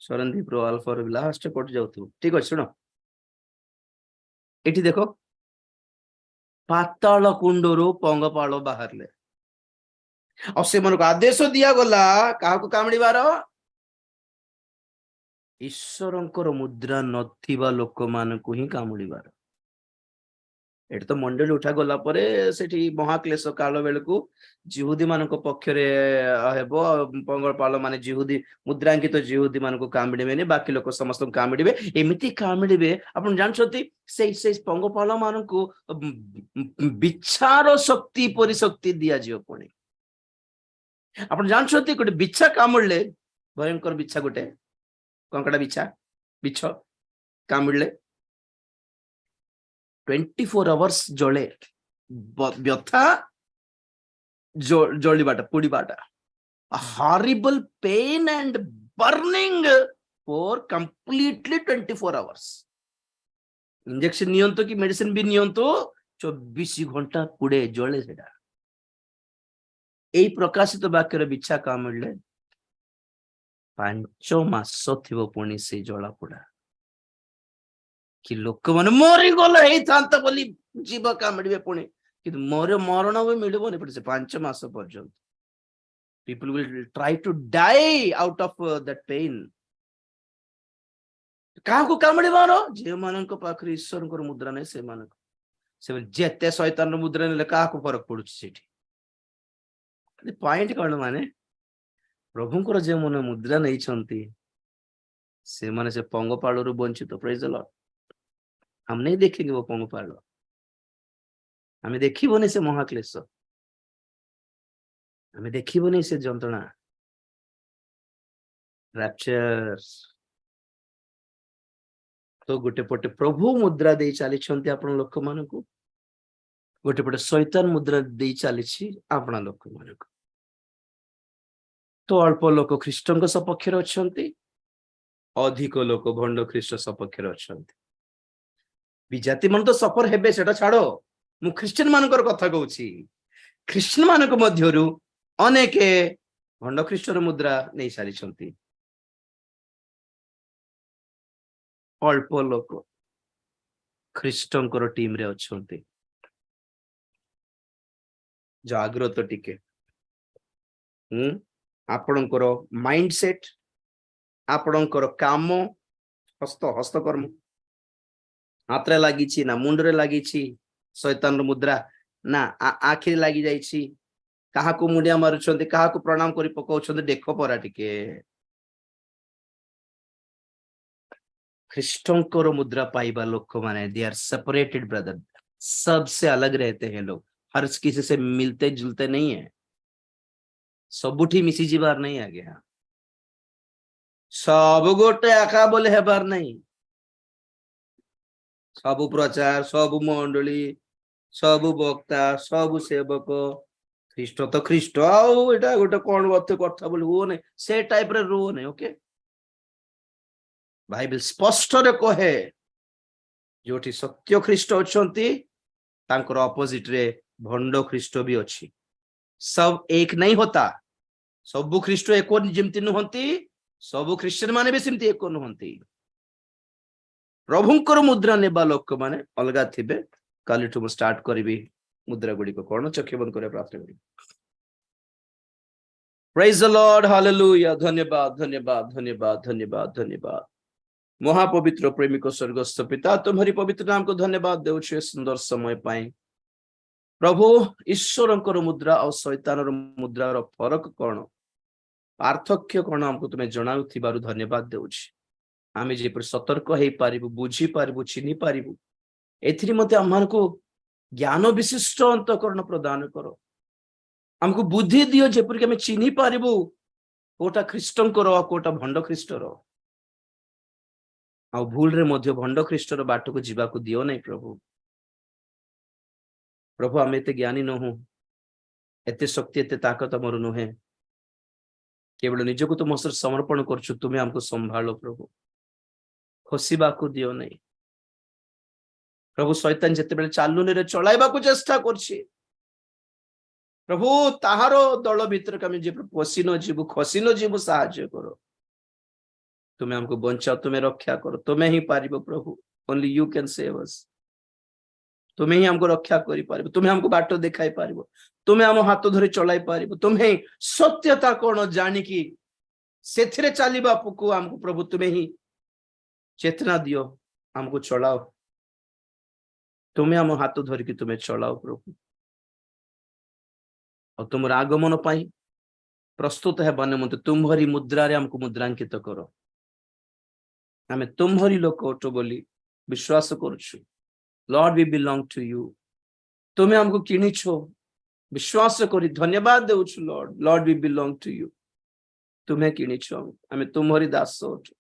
ଶରଣଦୀପ ଆଲଫା ଲାଷ୍ଟ କଟି ଯାଉଥିବ। ଠିକ ଅଛି, ଶୁଣ ଏଠି ଦେଖ, ପାତାଳ କୁଣ୍ଡରୁ ପଙ୍ଗପାଳ ବାହାରିଲେ ଆଉ ସେମାନଙ୍କୁ ଆଦେଶ ଦିଆଗଲା କାହାକୁ କାମୁଡିବାର? ଈଶ୍ୱରଙ୍କର ମୁଦ୍ରା ନଥିବା ଲୋକମାନଙ୍କୁ ହିଁ କାମୁଡିବାର। ଏଠି ତ ମଣ୍ଡଳୀ ଉଠା ଗଲା ପରେ ସେଠି ମହାକ୍ଲେଶ କାଳ ବେଳକୁ ଜିହୁଦୀ ମାନଙ୍କ ପକ୍ଷରେ ହେବ। ପଙ୍ଗପାଳ ମାନେ ଜିହୁଦୀ, ମୁଦ୍ରାଙ୍କିତ ଜିହୁଦୀ ମାନଙ୍କୁ କାମୁଡିବେନି, ବାକି ଲୋକ ସମସ୍ତଙ୍କୁ କାମୁଡିବେ। ଏମିତି କାମୁଡିବେ, ଆପଣ ଜାଣିଛନ୍ତି ସେଇ ପଙ୍ଗପାଳ ମାନଙ୍କୁ ବିଛାର ଶକ୍ତି ପରି ଶକ୍ତି ଦିଆଯିବ। ପୁଣି ଆପଣ ଜାଣିଛନ୍ତି ଗୋଟେ ବିଛା କାମୁଡ଼ିଲେ, ଭୟଙ୍କର ବିଛା, ଗୋଟେ କଙ୍କଡା ବିଛା, ବିଛ କାମୁଡ଼ିଲେ 24 ଆୱାର୍ସ ଜଳେ, ବ୍ୟଥା, ଜଳିବାଟା, ପୋଡିବାଟା, horrible pain and burning for completely 24 hours. Injection ନିଅନ୍ତୁ କି ମେଡିସିନ ବି ନିଅନ୍ତୁ, 24 ଘଣ୍ଟା ପୁଡେ, ଜଳେ ସେଟା। ଏଇ ପ୍ରକାଶିତ ବାକ୍ୟରେ ବିଛା କାମୁଡ଼ିଲେ 5 ମାସ ଥିବ ପୁଣି ସେଇ ଜଳା ପୋଡା। କି ଲୋକମାନେ ମରିଗଲେ ହେଇଥାନ୍ତା ବୋଲି ଜୀବ କାମୁଡିବେ ପୁଣି, କିନ୍ତୁ ମରଣ ବି ମିଳିବନି ପୁଣି ସେ 5 ମାସ ପର୍ଯ୍ୟନ୍ତ। People will try to die out of that pain. କାହାକୁ କାମୁଡିବାର? ଯେଉଁମାନଙ୍କ ପାଖରେ ଈଶ୍ୱରଙ୍କର ମୁଦ୍ରା ନାହିଁ ସେମାନଙ୍କୁ। ସେମାନେ ଯେତେ ଶୈତାନର ମୁଦ୍ରା ନେଲେ କାହାକୁ ଫରକ ପଡୁଛି ସେଠି? ପଏଣ୍ଟ କଣ? ମାନେ ପ୍ରଭୁଙ୍କର ଯେଉଁମାନେ ମୁଦ୍ରା ନେଇଛନ୍ତି ସେମାନେ ସେ ପଙ୍ଗପାଳରୁ ବଞ୍ଚିତ। ପ୍ରେଜ୍ ଦ ଲର୍ଡ। हम नहीं देखेंगे वो पंगपाल, हमें देखिबनी से महाक्लेश, हमें देखिबनी से जंत्रणा, रैप्चर। तो गोटे पटे प्रभु मुद्रा दे चली आपण लोक मान को, गोटे पटे शैतान मुद्रा दे चली आपण लोक मान को। तो अल्प लोक ख्रीष्टन सपक्ष अच्छा, अधिक लोक भंड ख्रीष्ट सपक्ष अच्छा। विजाति मन तो सफर हेबे, सेटा छाड़ो, मु ख्रीस्टियन मानकर कथा कहूची। ख्रीस्टियन मानक मध्यरु अनेक भंड ख्रीष्टर मुद्रा नहीं सारी छंती। अल्प लोक ख्रीष्टंकर टीम रे अछंती। जागृत टिके, आपणकर माइंडसेट, आपणकर काम, हस्तकर्म हाथ लगी ना मुंडरे लगी शैतान मुद्रा ना आखिर लगी जाइछि, कहा को मुंडिया मारुछंती, कहा को प्रणाम करी पकाउछंती, देखो परा टिके। ख्रीष्टंकर मुद्रा पाइबा लोक माने दे आर सेपरेटेड ब्रदर, सबसे अलग रहते हैं लोग, हर किसी से मिलते जुलते नहीं है, सबुठी मिसी जीवार नहीं आ गया, सब गोटे आका बोले हेबार नहीं, सबु प्रचार, सबु मंडली, सबु वक्ता, सबु सेवक, ख्रीष्ट तो ख्रीष्ट आउ एटा गोटे कोन बात कथा बोली हो नहीं, से टाइप रे रो नहीं। ओके, बाइबल स्पष्ट रे कहे जोठी सत्य ख्रीष्ट अछंती तांकर ऑपोजिट रे भंड ख्रीष्ट भी अच्छी सब एक नहीं होता सबु ख्रीष्ट एक जमती नुहंती सबु ख्रीस्टियन माने भी सेमती एक नुहंती प्रभुंकर मुद्रा नेबा लोक माने अलगा थिबे काली ठु स्टार्ट करबी मुद्रा गुडी को कोन चक्षु बंद करे प्रार्थना करी प्रेज द लॉर्ड हालेलुया धन्यवाद धन्यवाद धन्यवाद धन्यवाद धन्यवाद महापवित्र प्रेमिक स्वर्गस्थ पिता तुम्हारी पवित्र नाम को धन्यवाद देउछे सुंदर समय पाए प्रभु ईश्वरंकर मुद्रा और शैतानर मुद्रार फरक कौन पार्थक्य कौन हमको तुम्हें जनाउथिबारु धन्यवाद देउछि आमे जेपर सतर्क हे पारिबु बुझी पारिबु चिन्हि पारिबु एथिरि मते हमनको ज्ञान विशिष्ट अंतःकरण प्रदान करो हमको बुद्धि दियो जेपर कि हमें चिन्हि पारिबु कोटा ख्रीष्टंकर आ कोटा भंड ख्रीष्टर आ भूल रे मध्य भंड ख्रीष्टर बाट को जीवा को दियो नहीं प्रभु प्रभु आम एते ज्ञानी नहु एते शक्ति एते ताकत मोर नुहे केवल निजको तुम सर समर्पण करछु तुम्हें हमको संभालो प्रभु खसिबा को दियो नहीं प्रभु शैतान जते बेले चालुनी रे चलाइबा को चेष्टा करछि प्रभु ताहारो दल भीतर कमी जे पसी न जीवु खसी न जीवु सहाय्य करो तुम्हें हमको बचाओ तुम्हें रक्षा करो तुम्हें ही पारिबो प्रभु only you can save us तुम्हें ही हमको रक्षा करि पारिबो तुम्हें हमको बाट देखाई पारिबो तुम्हें हम हाथ धरि चलाई पारिबो तुम्हें सत्यता कोन जानि कि सेथिरे चालिबा पुको हमको प्रभु तुम्हें ही चेतना दियो हमको चलाओ तुम्हें हम हाथ धरि कि तुम्हें चलाओ प्रभु और तुम आगमन पाई प्रस्तुत है बने मत तुम्हारी मुद्रा रे हमको मुद्रांकित करो हमें तुम्हारी लोक ओटो बोली विश्वास करुछु Lord we belong to you तुम्हें हमको किनिछो विश्वास करी धन्यवाद देउछु Lord Lord we belong to you तुम्हें किनिछो हमें तुम्हारी दास ओटो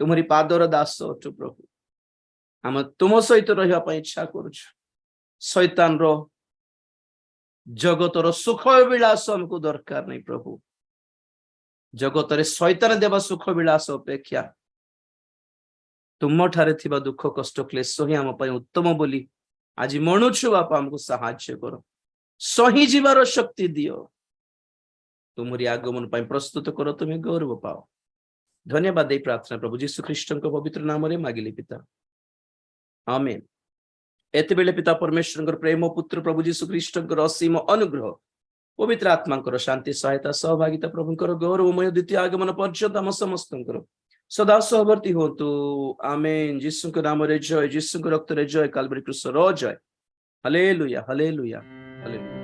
तुम्हारी पादर दास ओटो प्रभु हम तुम सहित रहिबा पई इच्छा करुछु शैतान रो जगतर सुख विलास हमको दरकार नहीं प्रभु जगत रे शैतान देवा सुख विलास अपेक्षा तुम ठारे थिबा दुख कष्ट क्लेश ही हम पई उत्तम बोली आज मनुछु बापा हमको सहाय्य करो सही जीवार शक्ति दियो तुम्हारी आगमन पई प्रस्तुत करो तुम्हें गौरव पाओ धन्यवाद दे प्रार्थना प्रभु यीशु ख्रीष्ट पवित्र नाम रे मागिली पिता आमेन एते बेले पिता परमेश्वर प्रेम पुत्र प्रभु यीशु ख्रीष्ट असीम अनुग्रह पवित्र आत्मा शांति सहायता सहभागिता प्रभुंकर गौरवमय द्वितीय आगमन पर्यंत हम समस्त सदा सहवर्ती हो तो आमेन यीशु के नाम रे जय यीशु के रक्त रे जय काल्वरी क्रूस रो जय हालेलुया हालेलुया हालेलुया।